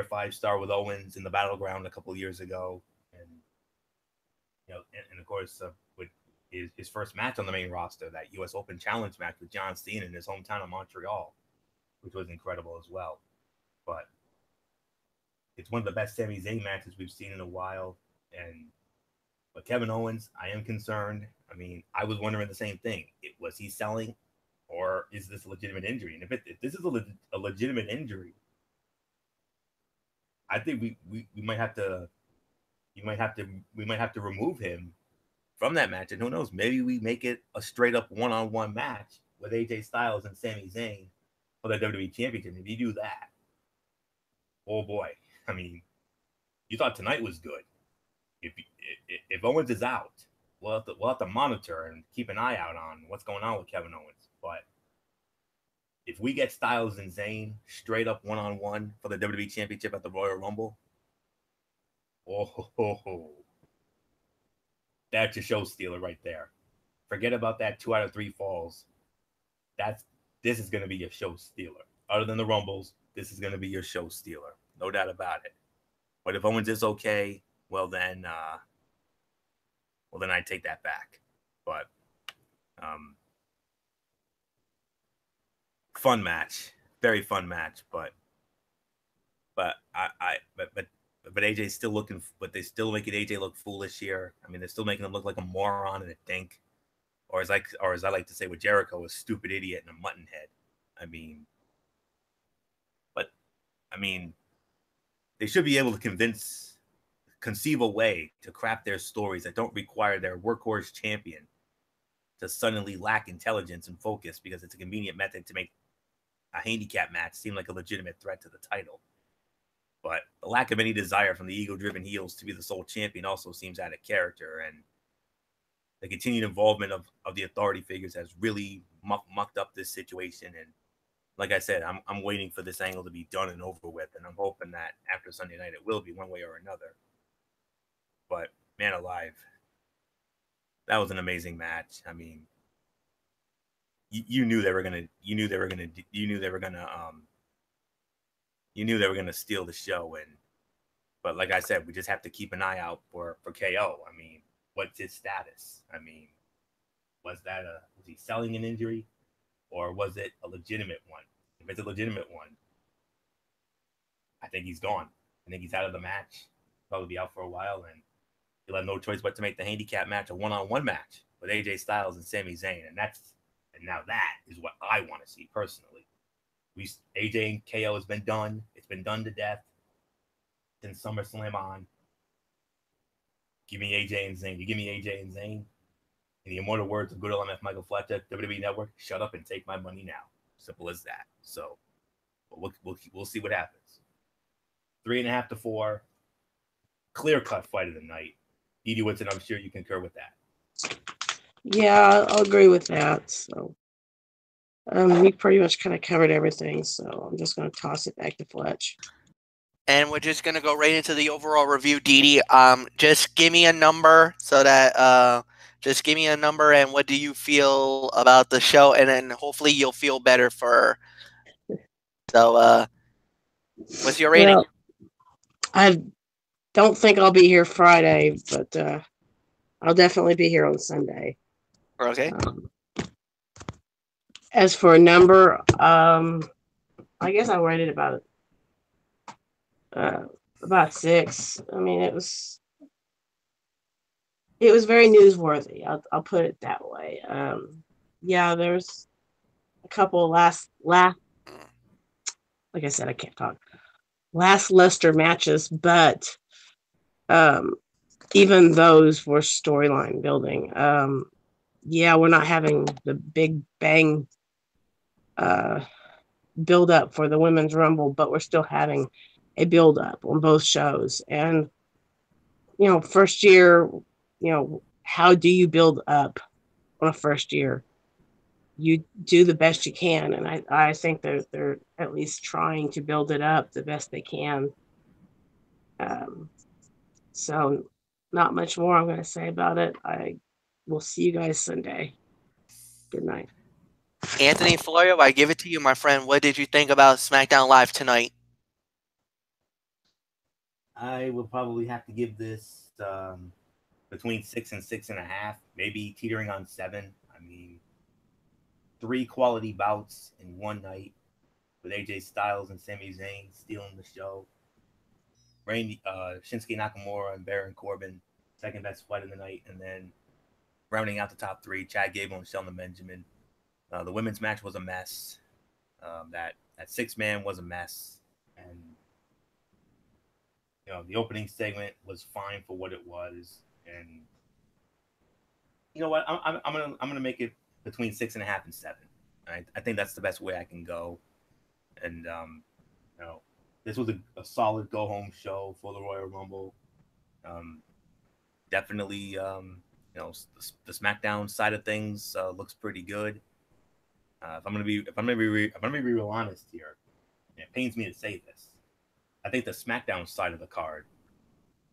B: 5-star with Owens in the Battleground a couple of years ago. And, and of course, with his first match on the main roster, that U.S. Open Challenge match with John Cena in his hometown of Montreal, which was incredible as well. But it's one of the best Sami Zayn matches we've seen in a while. But Kevin Owens, I am concerned. I mean, I was wondering the same thing. Was he selling, or is this a legitimate injury? And if this is a legitimate injury, I think we might have to remove him from that match. And who knows? Maybe we make it a straight up one-on-one match with AJ Styles and Sami Zayn for the WWE Championship. If you do that, oh boy! I mean, you thought tonight was good. If Owens is out, we'll have to monitor and keep an eye out on what's going on with Kevin Owens. But if we get Styles and Zayn straight up one-on-one for the WWE Championship at the Royal Rumble, that's your show stealer right there. Forget about that 2 out of 3 falls. This is going to be your show stealer. Other than the Rumbles, this is going to be your show stealer. No doubt about it. But if Owens is okay, well then I take that back. But fun match, very fun match. But AJ's still looking. But they still making AJ look foolish here. I mean, they're still making him look like a moron and a dink, or as I like to say with Jericho, a stupid idiot and a mutton head. I mean, they should be able to conceive a way to craft their stories that don't require their workhorse champion to suddenly lack intelligence and focus, because it's a convenient method to make a handicap match seem like a legitimate threat to the title. But the lack of any desire from the ego-driven heels to be the sole champion also seems out of character, and the continued involvement of the authority figures has really mucked up this situation. And like I said, I'm waiting for this angle to be done and over with, and I'm hoping that after Sunday night it will be one way or another. But man alive, that was an amazing match. I mean, you knew they were gonna steal the show, but like I said, we just have to keep an eye out for KO. I mean, what's his status? I mean, was he selling an injury, or was it a legitimate one? If it's a legitimate one, I think he's gone. I think he's out of the match. Probably be out for a while, and he'll have no choice but to make the handicap match a one-on-one match with AJ Styles and Sami Zayn, and now that is what I want to see personally. AJ and KO has been done. It's been done to death since SummerSlam on. Give me AJ and Zayn. You give me AJ and Zayn. In the immortal words of good old MF Michael Fletcher, WWE Network, shut up and take my money now. Simple as that. So we'll see what happens. 3.5 to 4. Clear-cut fight of the night. Edie Woodson, I'm sure you concur with that.
C: Yeah, I'll agree with that. So we pretty much kind of covered everything, so I'm just going to toss it back to Fletch.
A: And we're just going to go right into the overall review, Dee. Just give me a number just give me a number, and what do you feel about the show? And then hopefully you'll feel better So, what's your rating?
C: Well, I don't think I'll be here Friday, but I'll definitely be here on Sunday.
A: Okay.
C: As for a number, I guess I rated about 6. I mean, it was very newsworthy. I'll put it that way. Yeah, there's a couple last like I said, I can't talk. Lackluster matches, but even those were storyline building. Yeah, we're not having the big bang build up for the Women's Rumble, but we're still having a build up on both shows. And first year, how do you build up on a first year? You do the best you can, and I think they're at least trying to build it up the best they can. So not much more I'm going to say about it. I will see you guys Sunday. Good night.
A: Anthony Florio, I give it to you, my friend. What did you think about SmackDown Live tonight?
B: I will probably have to give this between 6 and 6.5, maybe teetering on 7. I mean, 3 quality bouts in one night with AJ Styles and Sami Zayn stealing the show. Shinsuke Nakamura and Baron Corbin, second best fight of the night, and then rounding out the top 3, Chad Gable and Shelton Benjamin. The women's match was a mess. That 6-man was a mess, and the opening segment was fine for what it was. And you know what? I'm gonna make it between 6.5 and 7. I think that's the best way I can go. And this was a solid go home show for the Royal Rumble. Definitely, the SmackDown side of things looks pretty good. If I'm gonna be real honest here, and it pains me to say this, I think the SmackDown side of the card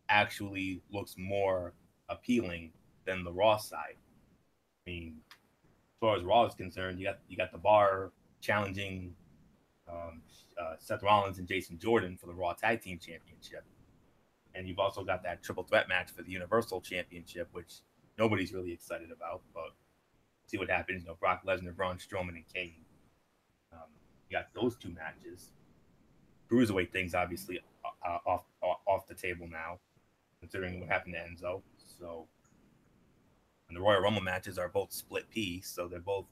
B: actually looks more appealing than the Raw side. I mean, as far as Raw is concerned, you got the Bar challenging Seth Rollins and Jason Jordan for the Raw Tag Team Championship, and you've also got that triple threat match for the Universal Championship, which nobody's really excited about, but see what happens. Brock Lesnar, Braun Strowman, and Kane. You got those 2 matches. Cruiserweight things obviously off the table now, considering what happened to Enzo. So, and the Royal Rumble matches are both split P, so they're both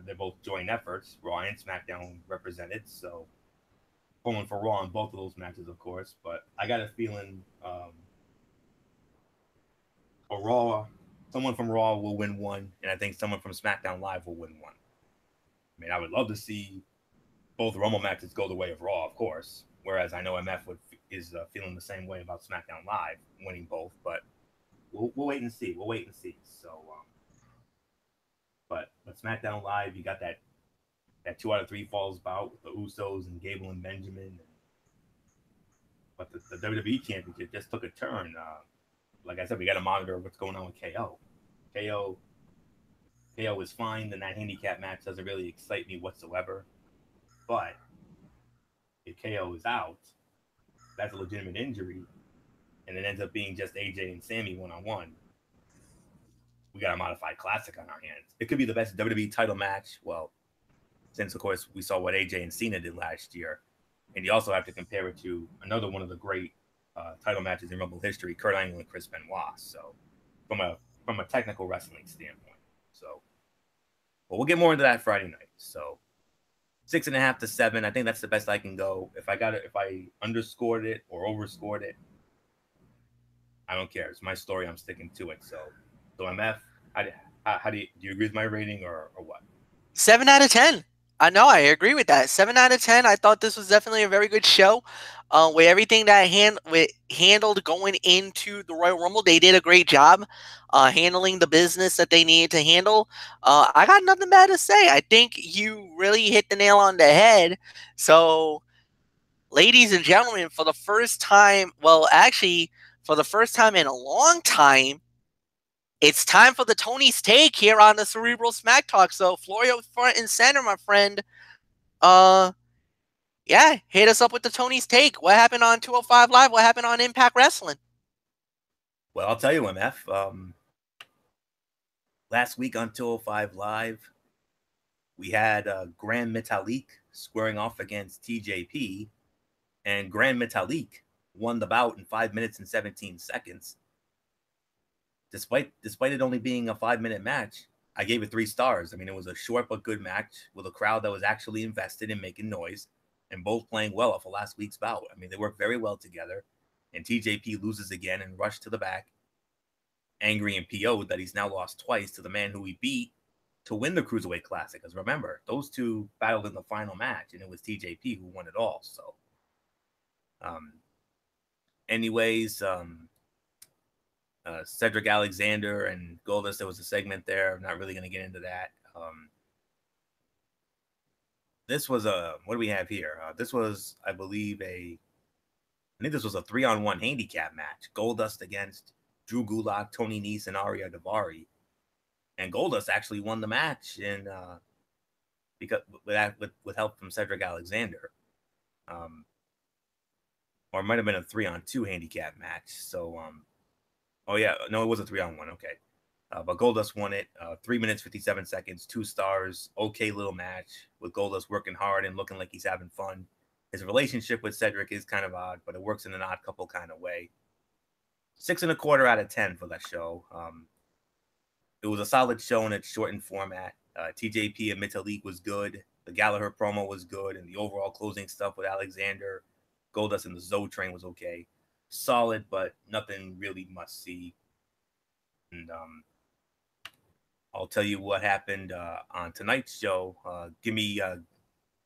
B: they're both joint efforts. Raw and SmackDown represented, so pulling for Raw in both of those matches, of course. But I got a feeling for Raw, someone from Raw will win one, and I think someone from SmackDown Live will win one. I mean, I would love to see both Rumble matches go the way of Raw, of course. Whereas I know MF is feeling the same way about SmackDown Live, winning both. But we'll wait and see. So, but SmackDown Live, you got that 2 out of 3 falls bout with the Usos and Gable and Benjamin. But the WWE Championship just took a turn. Like I said, we got to monitor what's going on with KO. KO is fine, and that handicap match doesn't really excite me whatsoever. But if KO is out, that's a legitimate injury, and it ends up being just AJ and Sami one-on-one. We got a modified classic on our hands. It could be the best WWE title match. Well, since, of course, we saw what AJ and Cena did last year. And you also have to compare it to another one of the great title matches in Rumble history, Kurt Angle and Chris Benoit. So from a technical wrestling standpoint. So, but we'll get more into that Friday night. So 6.5 to 7. I think that's the best I can go. If I underscored it or overscored it, I don't care. It's my story. I'm sticking to it. So MF, how do you agree with my rating or what?
A: 7 out of 10. I know, I agree with that. 7 out of 10. I thought this was definitely a very good show. With everything that handled going into the Royal Rumble, they did a great job handling the business that they needed to handle. I got nothing bad to say. I think you really hit the nail on the head. So, ladies and gentlemen, for the first time, for the first time in a long time, it's time for the Tony's Take here on the Cerebral Smack Talk. So, Florio front and center, my friend. Yeah, hit us up with the Tony's Take. What happened on 205 Live? What happened on Impact Wrestling?
B: Well, I'll tell you, MF. Last week on 205 Live, we had Grand Metalik squaring off against TJP, and Grand Metalik won the bout in 5 minutes and 17 seconds. Despite it only being a 5-minute match, I gave it 3 stars. I mean, it was a short but good match with a crowd that was actually invested in making noise and both playing well off of last week's bout. I mean, they worked very well together, and TJP loses again and rushed to the back, angry and PO'd that he's now lost twice to the man who he beat to win the Cruiserweight Classic. Because remember, those two battled in the final match, and it was TJP who won it all. So, Cedric Alexander and Goldust, there was a segment there. I'm not really going to get into that. This was what do we have here? This was, I believe, I think this was a 3-on-1 handicap match. Goldust against Drew Gulak, Tony Nese, and Ariya Daivari. And Goldust actually won the match because with help from Cedric Alexander. Or it might have been a 3-on-2 handicap match. So, oh yeah, no, it was a 3-on-1. Okay. But Goldust won it. 3 minutes, 57 seconds, 2 stars. Okay little match with Goldust working hard and looking like he's having fun. His relationship with Cedric is kind of odd, but it works in an odd couple kind of way. 6.25 out of 10 for that show. It was a solid show in its shortened format. TJP and Mitalik was good. The Gallagher promo was good. And the overall closing stuff with Alexander, Goldust, and the Zoe Train was okay. Solid, but nothing really must see. And I'll tell you what happened on tonight's show. Give me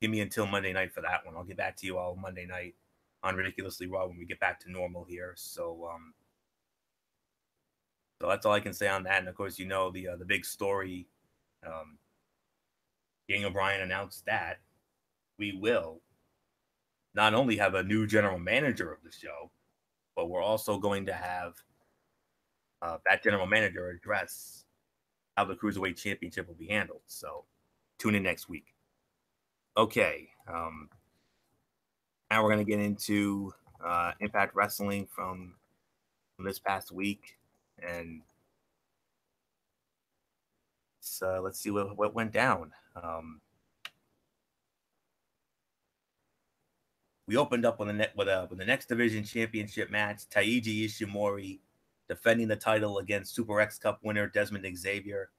B: until Monday night for that one. I'll get back to you all Monday night on Ridiculously Raw when we get back to normal here. So that's all I can say on that. And of course, you know, the big story. Daniel Bryan announced that we will not only have a new general manager of the show, but we're also going to have that general manager address how the Cruiserweight Championship will be handled. So tune in next week. Okay. Now we're going to get into Impact Wrestling from this past week. And so let's see what went down. We opened up with the next division championship match. Taiji Ishimori defending the title against Super X Cup winner Desmond Xavier.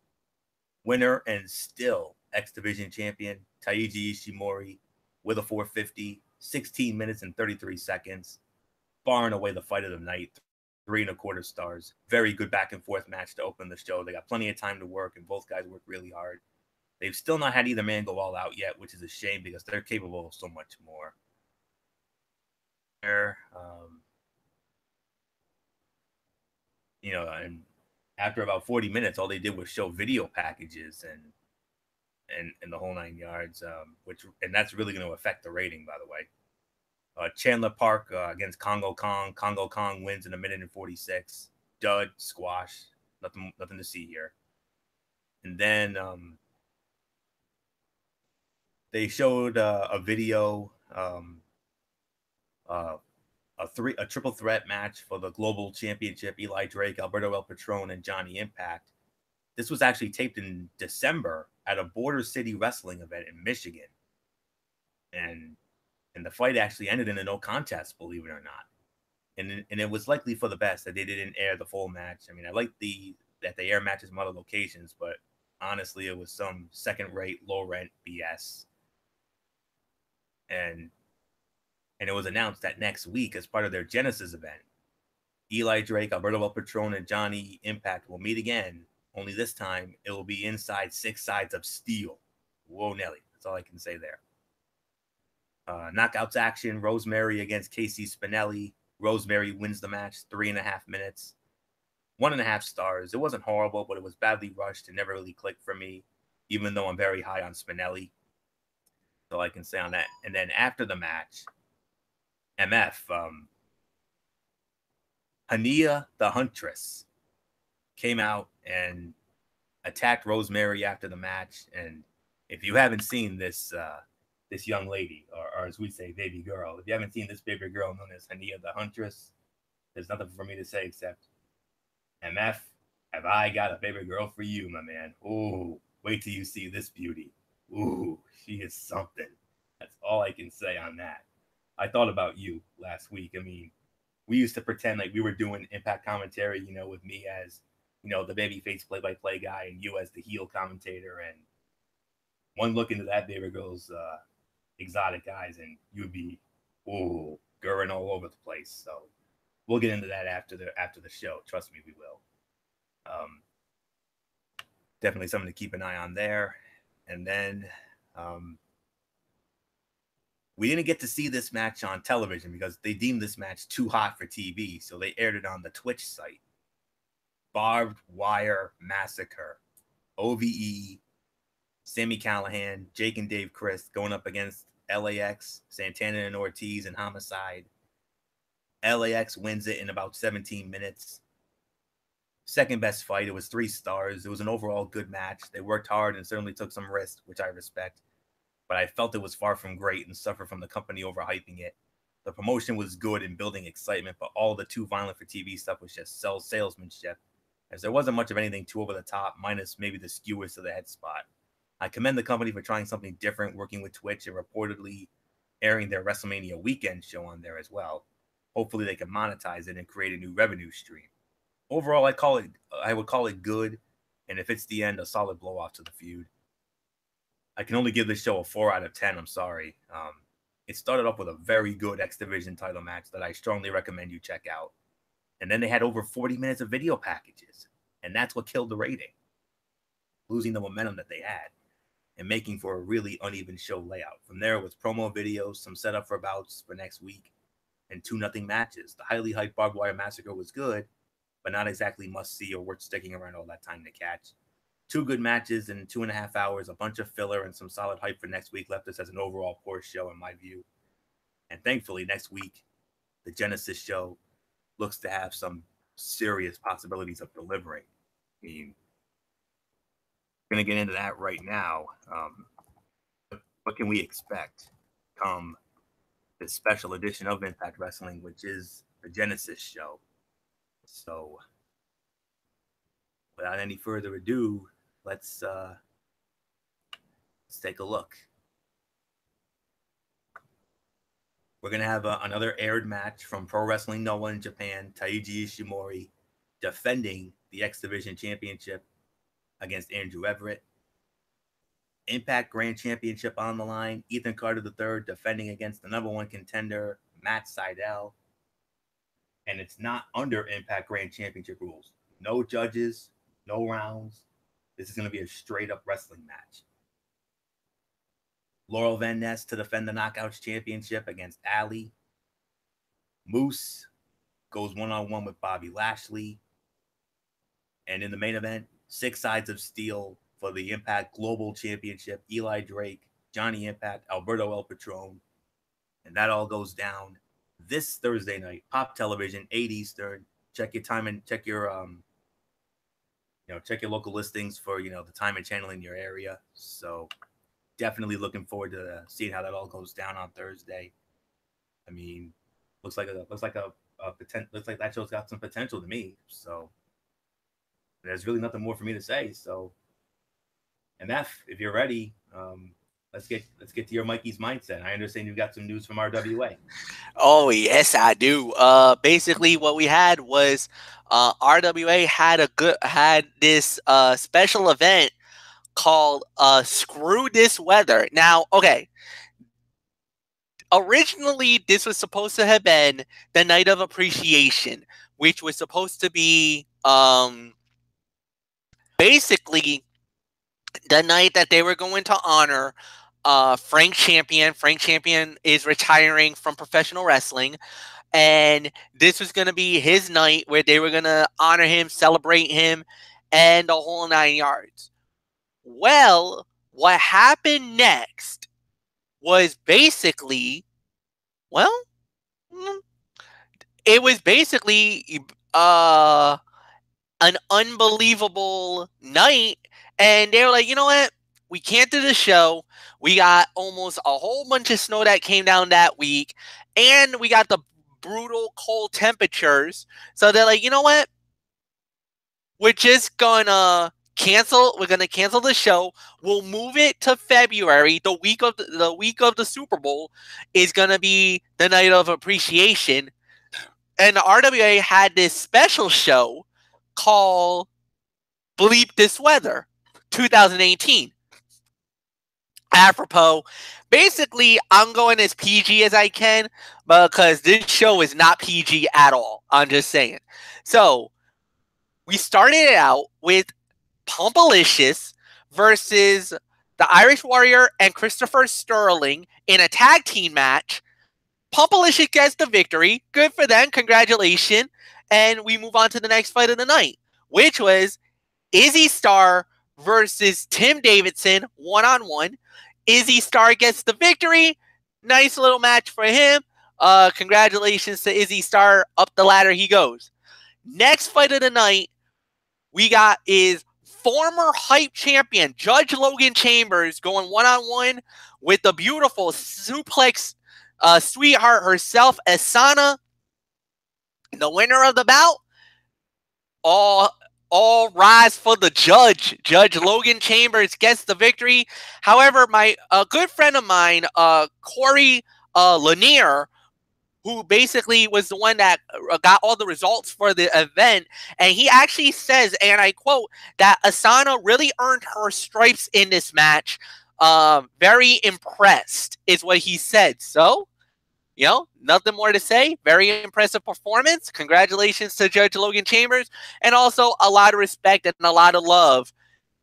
B: Winner and still X Division champion Taiji Ishimori with a 450, 16 minutes and 33 seconds. Far and away the fight of the night. 3.25 stars. Very good back and forth match to open the show. They got plenty of time to work, and both guys worked really hard. They've still not had either man go all out yet, which is a shame because they're capable of so much more. You know, and after about 40 minutes, all they did was show video packages and the whole 9 yards, and that's really going to affect the rating, by the way. Chandler Park against Congo Kong. Congo Kong wins in 1 minute and 46. Dud, squash, nothing to see here. And then they showed a video, a triple threat match for the Global Championship. Eli Drake, Alberto El Patron, and Johnny Impact. This was actually taped in December at a Border City wrestling event in Michigan. And the fight actually ended in a no contest, believe it or not. And it was likely for the best that they didn't air the full match. I mean, I like that they air matches from other locations, but honestly, it was some second-rate, low-rent BS. And it was announced that next week, as part of their Genesis event, Eli Drake, Alberto El Patron, and Johnny Impact will meet again. Only this time, it will be inside 6 sides of steel. Whoa, Nelly. That's all I can say there. Knockouts action. Rosemary against Casey Spinelli. Rosemary wins the match. 3.5 minutes. 1.5 stars. It wasn't horrible, but it was badly rushed and never really clicked for me, even though I'm very high on Spinelli. That's all I can say on that. And then after the match, MF, Hania the Huntress came out and attacked Rosemary after the match. And if you haven't seen this young lady, or as we say, baby girl, if you haven't seen this baby girl known as Hania the Huntress, there's nothing for me to say except, MF, have I got a baby girl for you, my man. Ooh, wait till you see this beauty. Ooh, she is something. That's all I can say on that. I thought about you last week. I mean, we used to pretend like we were doing Impact commentary, you know, with me as, you know, the babyface play-by-play guy and you as the heel commentator. And one look into that baby girl's exotic eyes and you'd be, ooh, gurring all over the place. So we'll get into that after the show. Trust me, we will. Definitely something to keep an eye on there. And then we didn't get to see this match on television because they deemed this match too hot for TV, so they aired it on the Twitch site. Barbed Wire Massacre. OVE, Sami Callihan, Jake and Dave Crist going up against LAX, Santana and Ortiz, and Homicide. LAX wins it in about 17 minutes. Second best fight. It was 3 stars. It was an overall good match. They worked hard and certainly took some risks, which I respect. But I felt it was far from great and suffered from the company overhyping it. The promotion was good in building excitement, but all the too violent for TV stuff was just salesmanship, as there wasn't much of anything too over the top, minus maybe the skewers to the head spot. I commend the company for trying something different, working with Twitch and reportedly airing their WrestleMania weekend show on there as well. Hopefully they can monetize it and create a new revenue stream. Overall, I would call it good, and if it's the end, a solid blow-off to the feud. I can only give this show a 4 out of 10. I'm sorry. It started off with a very good X Division title match that I strongly recommend you check out. And then they had over 40 minutes of video packages, and that's what killed the rating, losing the momentum that they had and making for a really uneven show layout. From there, it was promo videos, some setup for bouts for next week, and 2-0 matches. The highly hyped Barbed Wire Massacre was good, but not exactly must-see or worth sticking around all that time to catch. 2 good matches in 2.5 hours, a bunch of filler, and some solid hype for next week left us as an overall poor show in my view. And thankfully, next week, the Genesis show looks to have some serious possibilities of delivering. I mean, we're going to get into that right now. What can we expect come this special edition of Impact Wrestling, which is the Genesis show? So, without any further ado, let's take a look. We're going to have another aired match from Pro Wrestling Noah in Japan, Taiji Ishimori defending the X Division Championship against Andrew Everett. Impact Grand Championship on the line, Ethan Carter III defending against the #1 contender, Matt Sydal. And it's not under Impact Grand Championship rules. No judges, no rounds. This is going to be a straight-up wrestling match. Laurel Van Ness to defend the Knockouts Championship against Ali. Moose goes one-on-one with Bobby Lashley. And in the main event, 6 sides of steel for the Impact Global Championship. Eli Drake, Johnny Impact, Alberto El Patron. And that all goes down this Thursday night. Pop Television, 8 Eastern. Check your time and check your check your local listings for the time and channel in your area. So definitely looking forward to seeing how that all goes down on Thursday. I mean, looks like that show's got some potential to me. So there's really nothing more for me to say. So, MF, if you're ready, let's get to your Mikey's mindset. I understand you've got some news from RWA.
A: Oh yes, I do. Basically, what we had was RWA had this special event called Screw This Weather. Now, okay. Originally, this was supposed to have been the Night of Appreciation, which was supposed to be basically the night that they were going to honor Frank Champion. Frank Champion is retiring from professional wrestling. And this was going to be his night where they were going to honor him, celebrate him, and the whole 9 yards. Well, what happened next was basically, it was basically an unbelievable night. And they were like, you know what? We can't do the show. We got almost a whole bunch of snow that came down that week. And we got the brutal cold temperatures. So they're like, you know what? We're just gonna cancel. We're gonna cancel the show. We'll move it to February. The week of the Super Bowl is gonna be the Night of Appreciation. And the RWA had this special show called Bleep This Weather 2018. Apropos, basically, I'm going as PG as I can because this show is not PG at all. I'm just saying. So, we started it out with Pumpalicious versus the Irish Warrior and Christopher Sterling in a tag team match. Pumpalicious gets the victory. Good for them. Congratulations. And we move on to the next fight of the night. which was Izzy Star versus Tim Davidson, one-on-one. Izzy Star gets the victory. Nice little match for him. Congratulations to Izzy Star. Up the ladder he goes. Next fight of the night we got is former hype champion Judge Logan Chambers going one-on-one with the beautiful suplex sweetheart herself, Asana. The winner of the bout, all rise for the judge. Judge Logan Chambers gets the victory. However, my good friend of mine, Corey Lanier, who basically was the one that got all the results for the event, and he actually says, and I quote, that Asana really earned her stripes in this match. Very impressed is what he said. So, you know, nothing more to say. Very impressive performance. Congratulations to Judge Logan Chambers. And also a lot of respect and a lot of love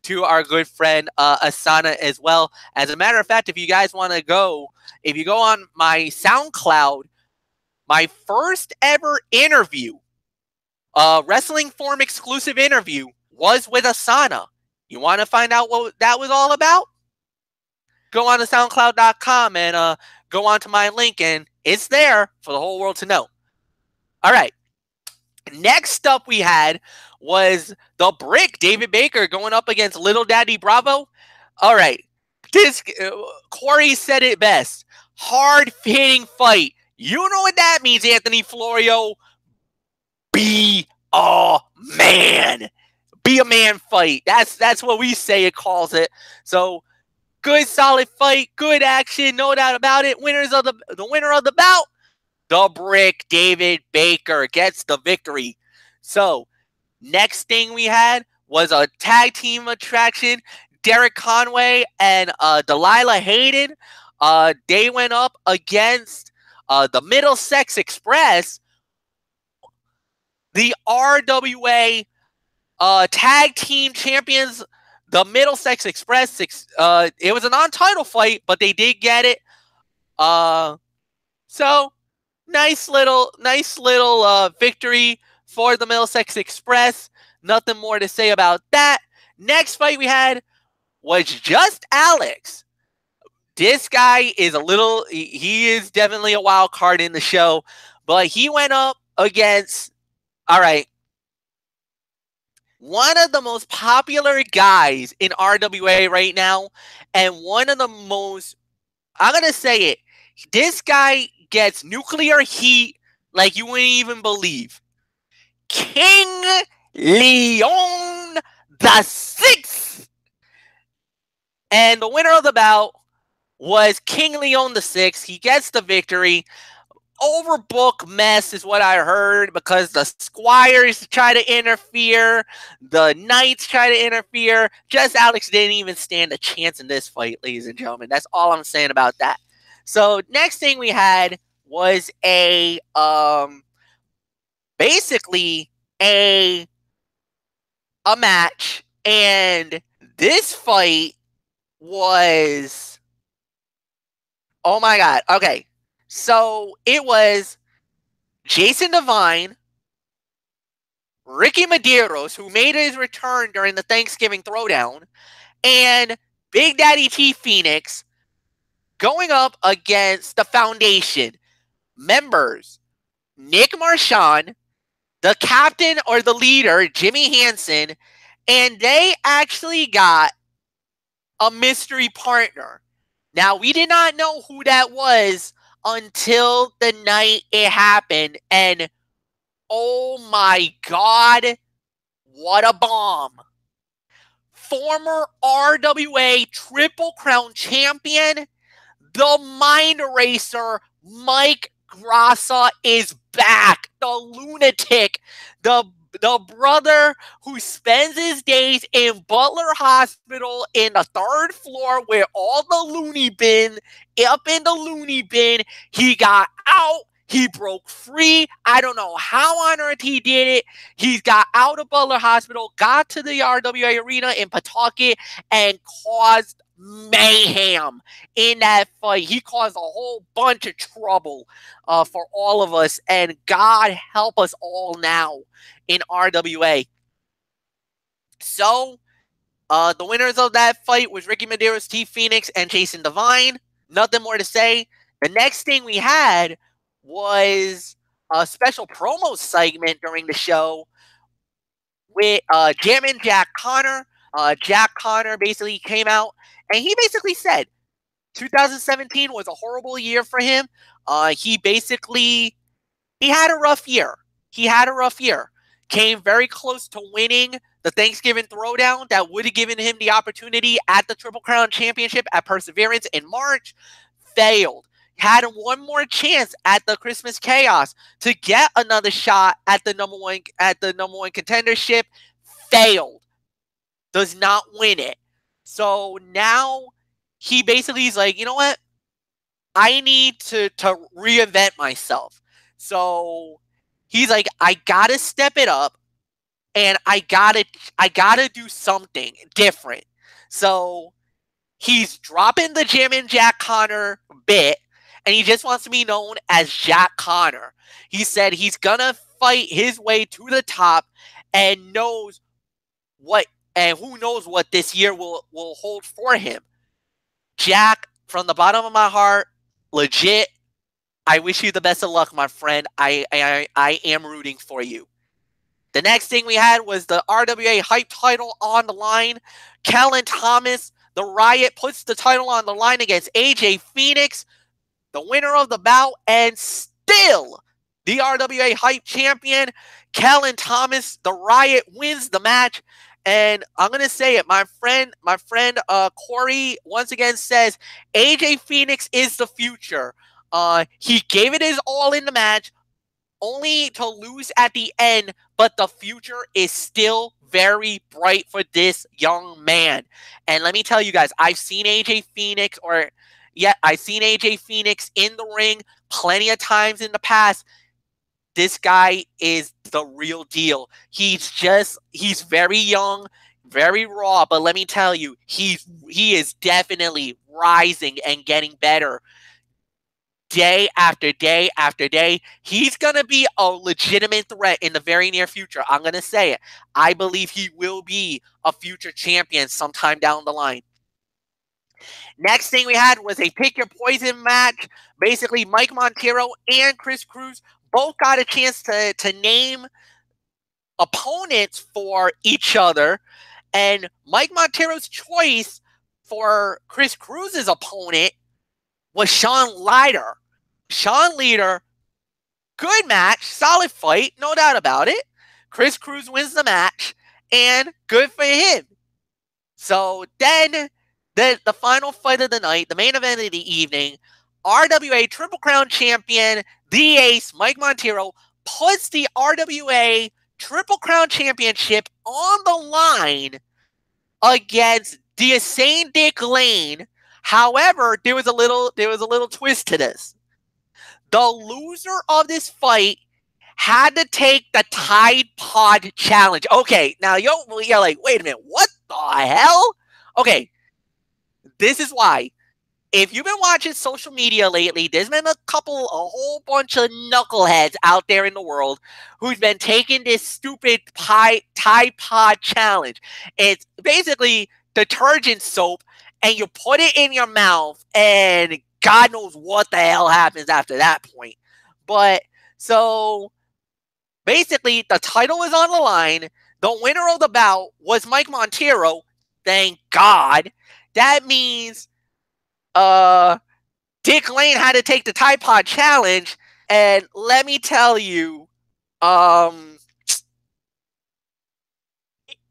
A: to our good friend Asana as well. As a matter of fact, if you guys want to go, if you go on my SoundCloud, my first ever interview, Wrestling Forum exclusive interview, was with Asana. You want to find out what that was all about? Go on to SoundCloud.com and go on to my link, and it's there for the whole world to know. All right. Next up we had was the Brick, David Baker, going up against Little Daddy Bravo. All right. This Corey said it best. Hard-hitting fight. You know what that means, Anthony Florio. Be a man. Be a man fight. That's what we say it calls it. So, good solid fight, good action, no doubt about it. The winner of the bout, the Brick, David Baker, gets the victory. So, next thing we had was a tag team attraction. Derek Conway and Delilah Hayden. They went up against the Middlesex Express, the RWA tag team champions, the Middlesex Express. It was a non-title fight, but they did get it. So nice little victory for the Middlesex Express. Nothing more to say about that. Next fight we had was just Alex. This guy is he is definitely a wild card in the show, but he went up against, all right, one of the most popular guys in RWA right now, and one of the most, I'm going to say it, this guy gets nuclear heat like you wouldn't even believe. King Leon the Sixth. And the winner of the bout was King Leon the Sixth. He gets the victory. Overbook mess is what I heard, because the Squires try to interfere, the Knights try to interfere. Just Alex didn't even stand a chance in this fight, ladies and gentlemen. That's all I'm saying about that. So next thing we had was basically a match, and this fight was, oh my god. Okay. So it was Jason Devine, Ricky Medeiros, who made his return during the Thanksgiving Throwdown, and Big Daddy T Phoenix going up against the Foundation. Members, Nick Marchand, the captain or the leader, Jimmy Hansen, and they actually got a mystery partner. Now, we did not know who that was until the night it happened, and oh my god, what a bomb. Former RWA Triple Crown champion, the Mind Eraser, Mike Grassa, is back. The lunatic, the brother who spends his days in Butler Hospital in the 3rd floor where all the loony bin, up in the loony bin, he got out, he broke free. I don't know how on earth he did it. He got out of Butler Hospital, got to the RWA arena in Pawtucket, and caused mayhem in that fight. He caused a whole bunch of trouble for all of us, and God help us all now in RWA. So, the winners of that fight was Ricky Medeiros, T. Phoenix, and Jason Devine. Nothing more to say. The next thing we had was a special promo segment during the show with Jammin' Jack Connor. Jack Connor basically came out and he basically said 2017 was a horrible year for him. He had a rough year. Came very close to winning the Thanksgiving Throwdown that would have given him the opportunity at the Triple Crown Championship at Perseverance in March. Failed. Had one more chance at the Christmas Chaos to get another shot at the number one contendership. Failed. Does not win it. So now he basically is like, you know what? I need to reinvent myself. So he's like, I gotta step it up, and I gotta do something different. So he's dropping the Jammin' Jack Connor bit, and he just wants to be known as Jack Connor. He said he's gonna fight his way to the top, and who knows what this year will hold for him. Jack, from the bottom of my heart, legit, I wish you the best of luck, my friend. I am rooting for you. The next thing we had was the RWA Hype title on the line. Kellen Thomas, the Riot, puts the title on the line against AJ Phoenix, the winner of the bout, and still the RWA Hype champion. Kellen Thomas, the Riot, wins the match. And I'm going to say it, my friend Corey once again says AJ Phoenix is the future. He gave it his all in the match, only to lose at the end, but the future is still very bright for this young man. And let me tell you guys, I've seen AJ Phoenix in the ring plenty of times in the past. This guy is the real deal. He's very young, very raw, but let me tell you, he is definitely rising and getting better. Day after day after day, he's going to be a legitimate threat in the very near future. I'm going to say it. I believe he will be a future champion sometime down the line. Next thing we had was a pick your poison match. Basically, Mike Montero and Chris Cruz both got a chance to name opponents for each other. And Mike Montero's choice for Chris Cruz's opponent was Sean Leiter. Sean Leiter, good match, solid fight, no doubt about it. Chris Cruz wins the match, and good for him. So then, the final fight of the night, the main event of the evening, RWA Triple Crown Champion, the Ace, Mike Montero, puts the RWA Triple Crown Championship on the line against the insane Dick Lane. However, there was a little twist to this. The loser of this fight had to take the Tide Pod Challenge. Okay, now you're like, wait a minute, what the hell? Okay, this is why. If you've been watching social media lately, there's been a whole bunch of knuckleheads out there in the world who's been taking this stupid Tide Pod Challenge. It's basically detergent soap, and you put it in your mouth, and God knows what the hell happens after that point. But, so, basically, the title is on the line. The winner of the bout was Mike Montero. Thank God. That means Dick Lane had to take the Tide Pod Challenge, and let me tell you,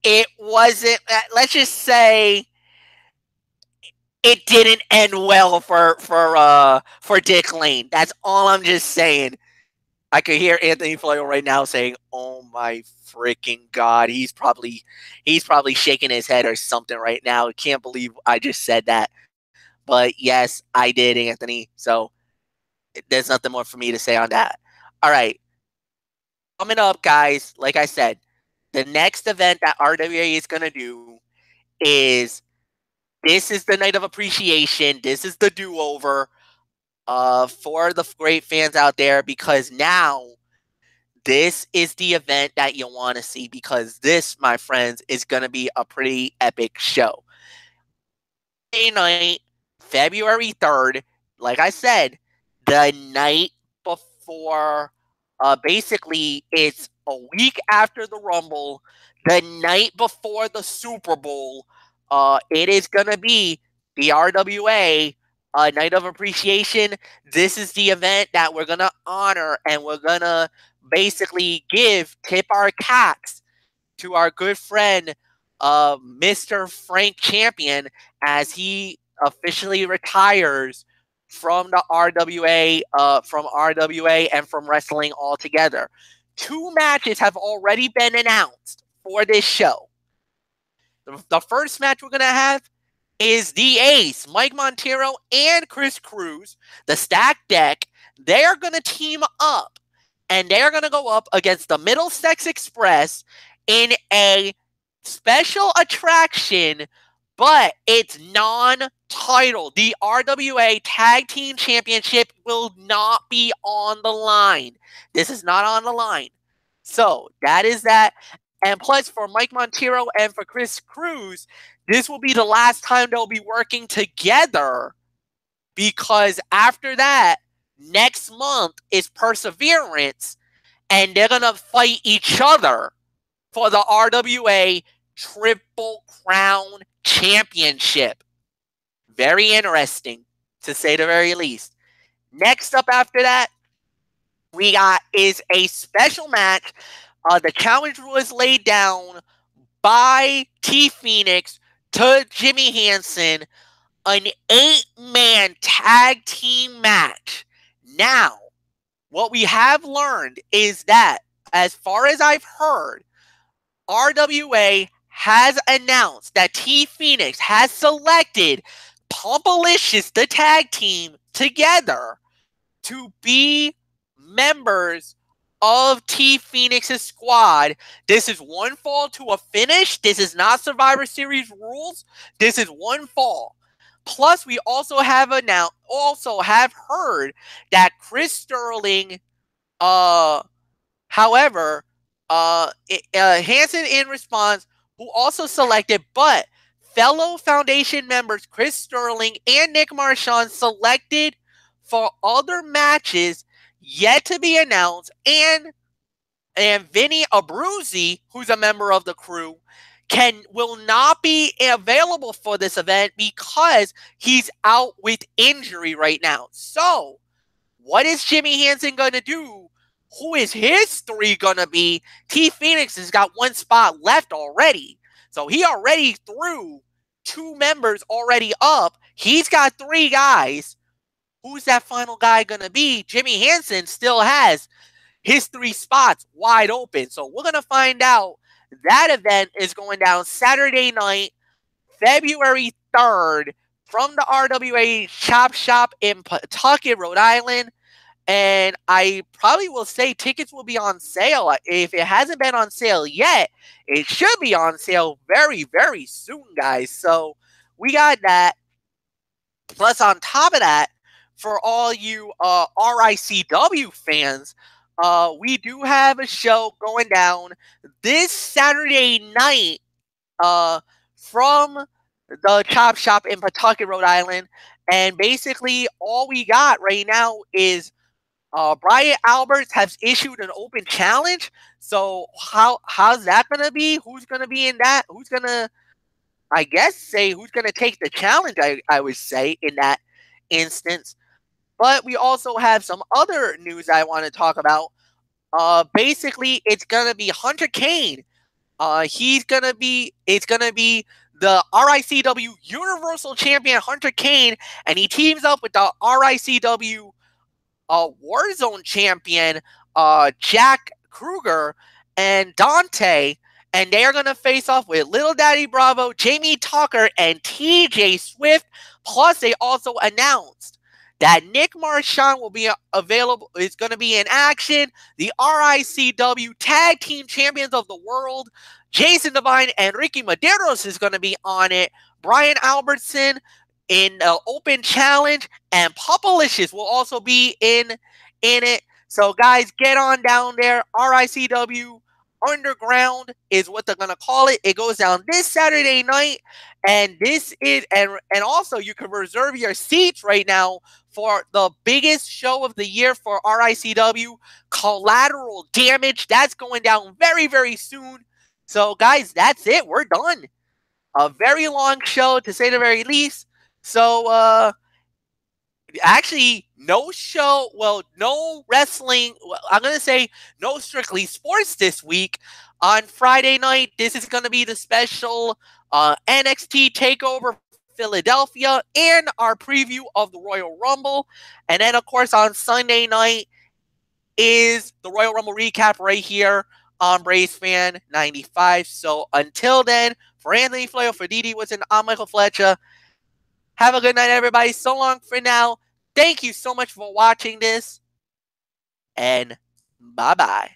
A: it wasn't, let's just say, it didn't end well for Dick Lane. That's all I'm just saying. I could hear Anthony Floyo right now saying, "Oh my freaking God!" He's probably shaking his head or something right now. I can't believe I just said that. But yes, I did, Anthony. So there's nothing more for me to say on that. All right, coming up, guys. Like I said, the next event that RWA is gonna do is. This is the night of appreciation. This is the do-over for the great fans out there, because now this is the event that you want to see, because this, my friends, is going to be a pretty epic show. Friday night, February 3rd, like I said, the night before, basically, it's a week after the Rumble, the night before the Super Bowl. It is going to be the RWA Night of Appreciation. This is the event that we're going to honor, and we're going to basically tip our caps to our good friend, Mr. Frank Champion, as he officially retires from the RWA, and from wrestling altogether. 2 matches have already been announced for this show. The first match we're going to have is the Ace, Mike Montero and Chris Cruz, the Stacked Deck. They are going to team up, and they are going to go up against the Middlesex Express in a special attraction, but it's non-title. The RWA Tag Team Championship will not be on the line. This is not on the line. So that is that. And plus, for Mike Montero and for Chris Cruz, this will be the last time they'll be working together, because after that, next month is Perseverance, and they're going to fight each other for the RWA Triple Crown Championship. Very interesting, to say the very least. Next up after that, we got is a special match. The challenge was laid down by T Phoenix to Jimmy Hansen, an 8-man tag team match. Now, what we have learned is that, as far as I've heard, RWA has announced that T Phoenix has selected Pumpalicious, the tag team, together to be members of T Phoenix's squad. This is one fall to a finish. This is not Survivor Series rules. This is one fall. Plus, we also have heard that Chris Sterling, however, Hansen in response, who also selected, but fellow Foundation members Chris Sterling and Nick Marchand selected for other matches yet to be announced, and Vinny Abruzzi, who's a member of the crew, will not be available for this event because he's out with injury right now. So, what is Jimmy Hansen going to do? Who is his 3 going to be? T Phoenix has got 1 spot left already. So he already threw 2 members already up. He's got 3 guys. Who's that final guy going to be? Jimmy Hansen still has his 3 spots wide open. So we're going to find out. That event is going down Saturday night, February 3rd, from the RWA Chop Shop in Pawtucket, Rhode Island. And I probably will say tickets will be on sale. If it hasn't been on sale yet, it should be on sale very, very soon, guys. So we got that. Plus, on top of that, for all you RICW fans, we do have a show going down this Saturday night from the Chop Shop in Pawtucket, Rhode Island. And basically, all we got right now is Brian Alberts has issued an open challenge. So how's that going to be? Who's going to be in that? Who's going to, I guess, say who's going to take the challenge, I would say, in that instance. But we also have some other news I want to talk about. Basically, it's going to be Hunter Kane. It's going to be the RICW Universal Champion Hunter Kane, and he teams up with the RICW Warzone Champion Jack Kruger and Dante, and they are going to face off with Little Daddy Bravo, Jamie Tucker, and TJ Swift. Plus, they also announced that Nick Marchand will be available, is going to be in action. The RICW Tag Team Champions of the World, Jason Devine and Ricky Medeiros, is going to be on it. Brian Albertson in the open challenge, and Pumpalicious will also be in it. So, guys, get on down there. RICW Underground is what they're gonna call it. It goes down this Saturday night, and also you can reserve your seats right now for the biggest show of the year for RICW, Collateral Damage. That's going down very, very soon. So, guys, that's it. We're done. A very long show, to say the very least. So, actually, no wrestling. I'm going to say no Strictly Sports this week. On Friday night, this is going to be the special NXT TakeOver Philadelphia and our preview of the Royal Rumble. And then, of course, on Sunday night is the Royal Rumble recap right here on Braves Fan 95. So until then, for Anthony Flair, for Didi Woodson, I'm Michael Fletcher. Have a good night, everybody. So long for now. Thank you so much for watching this. And bye-bye.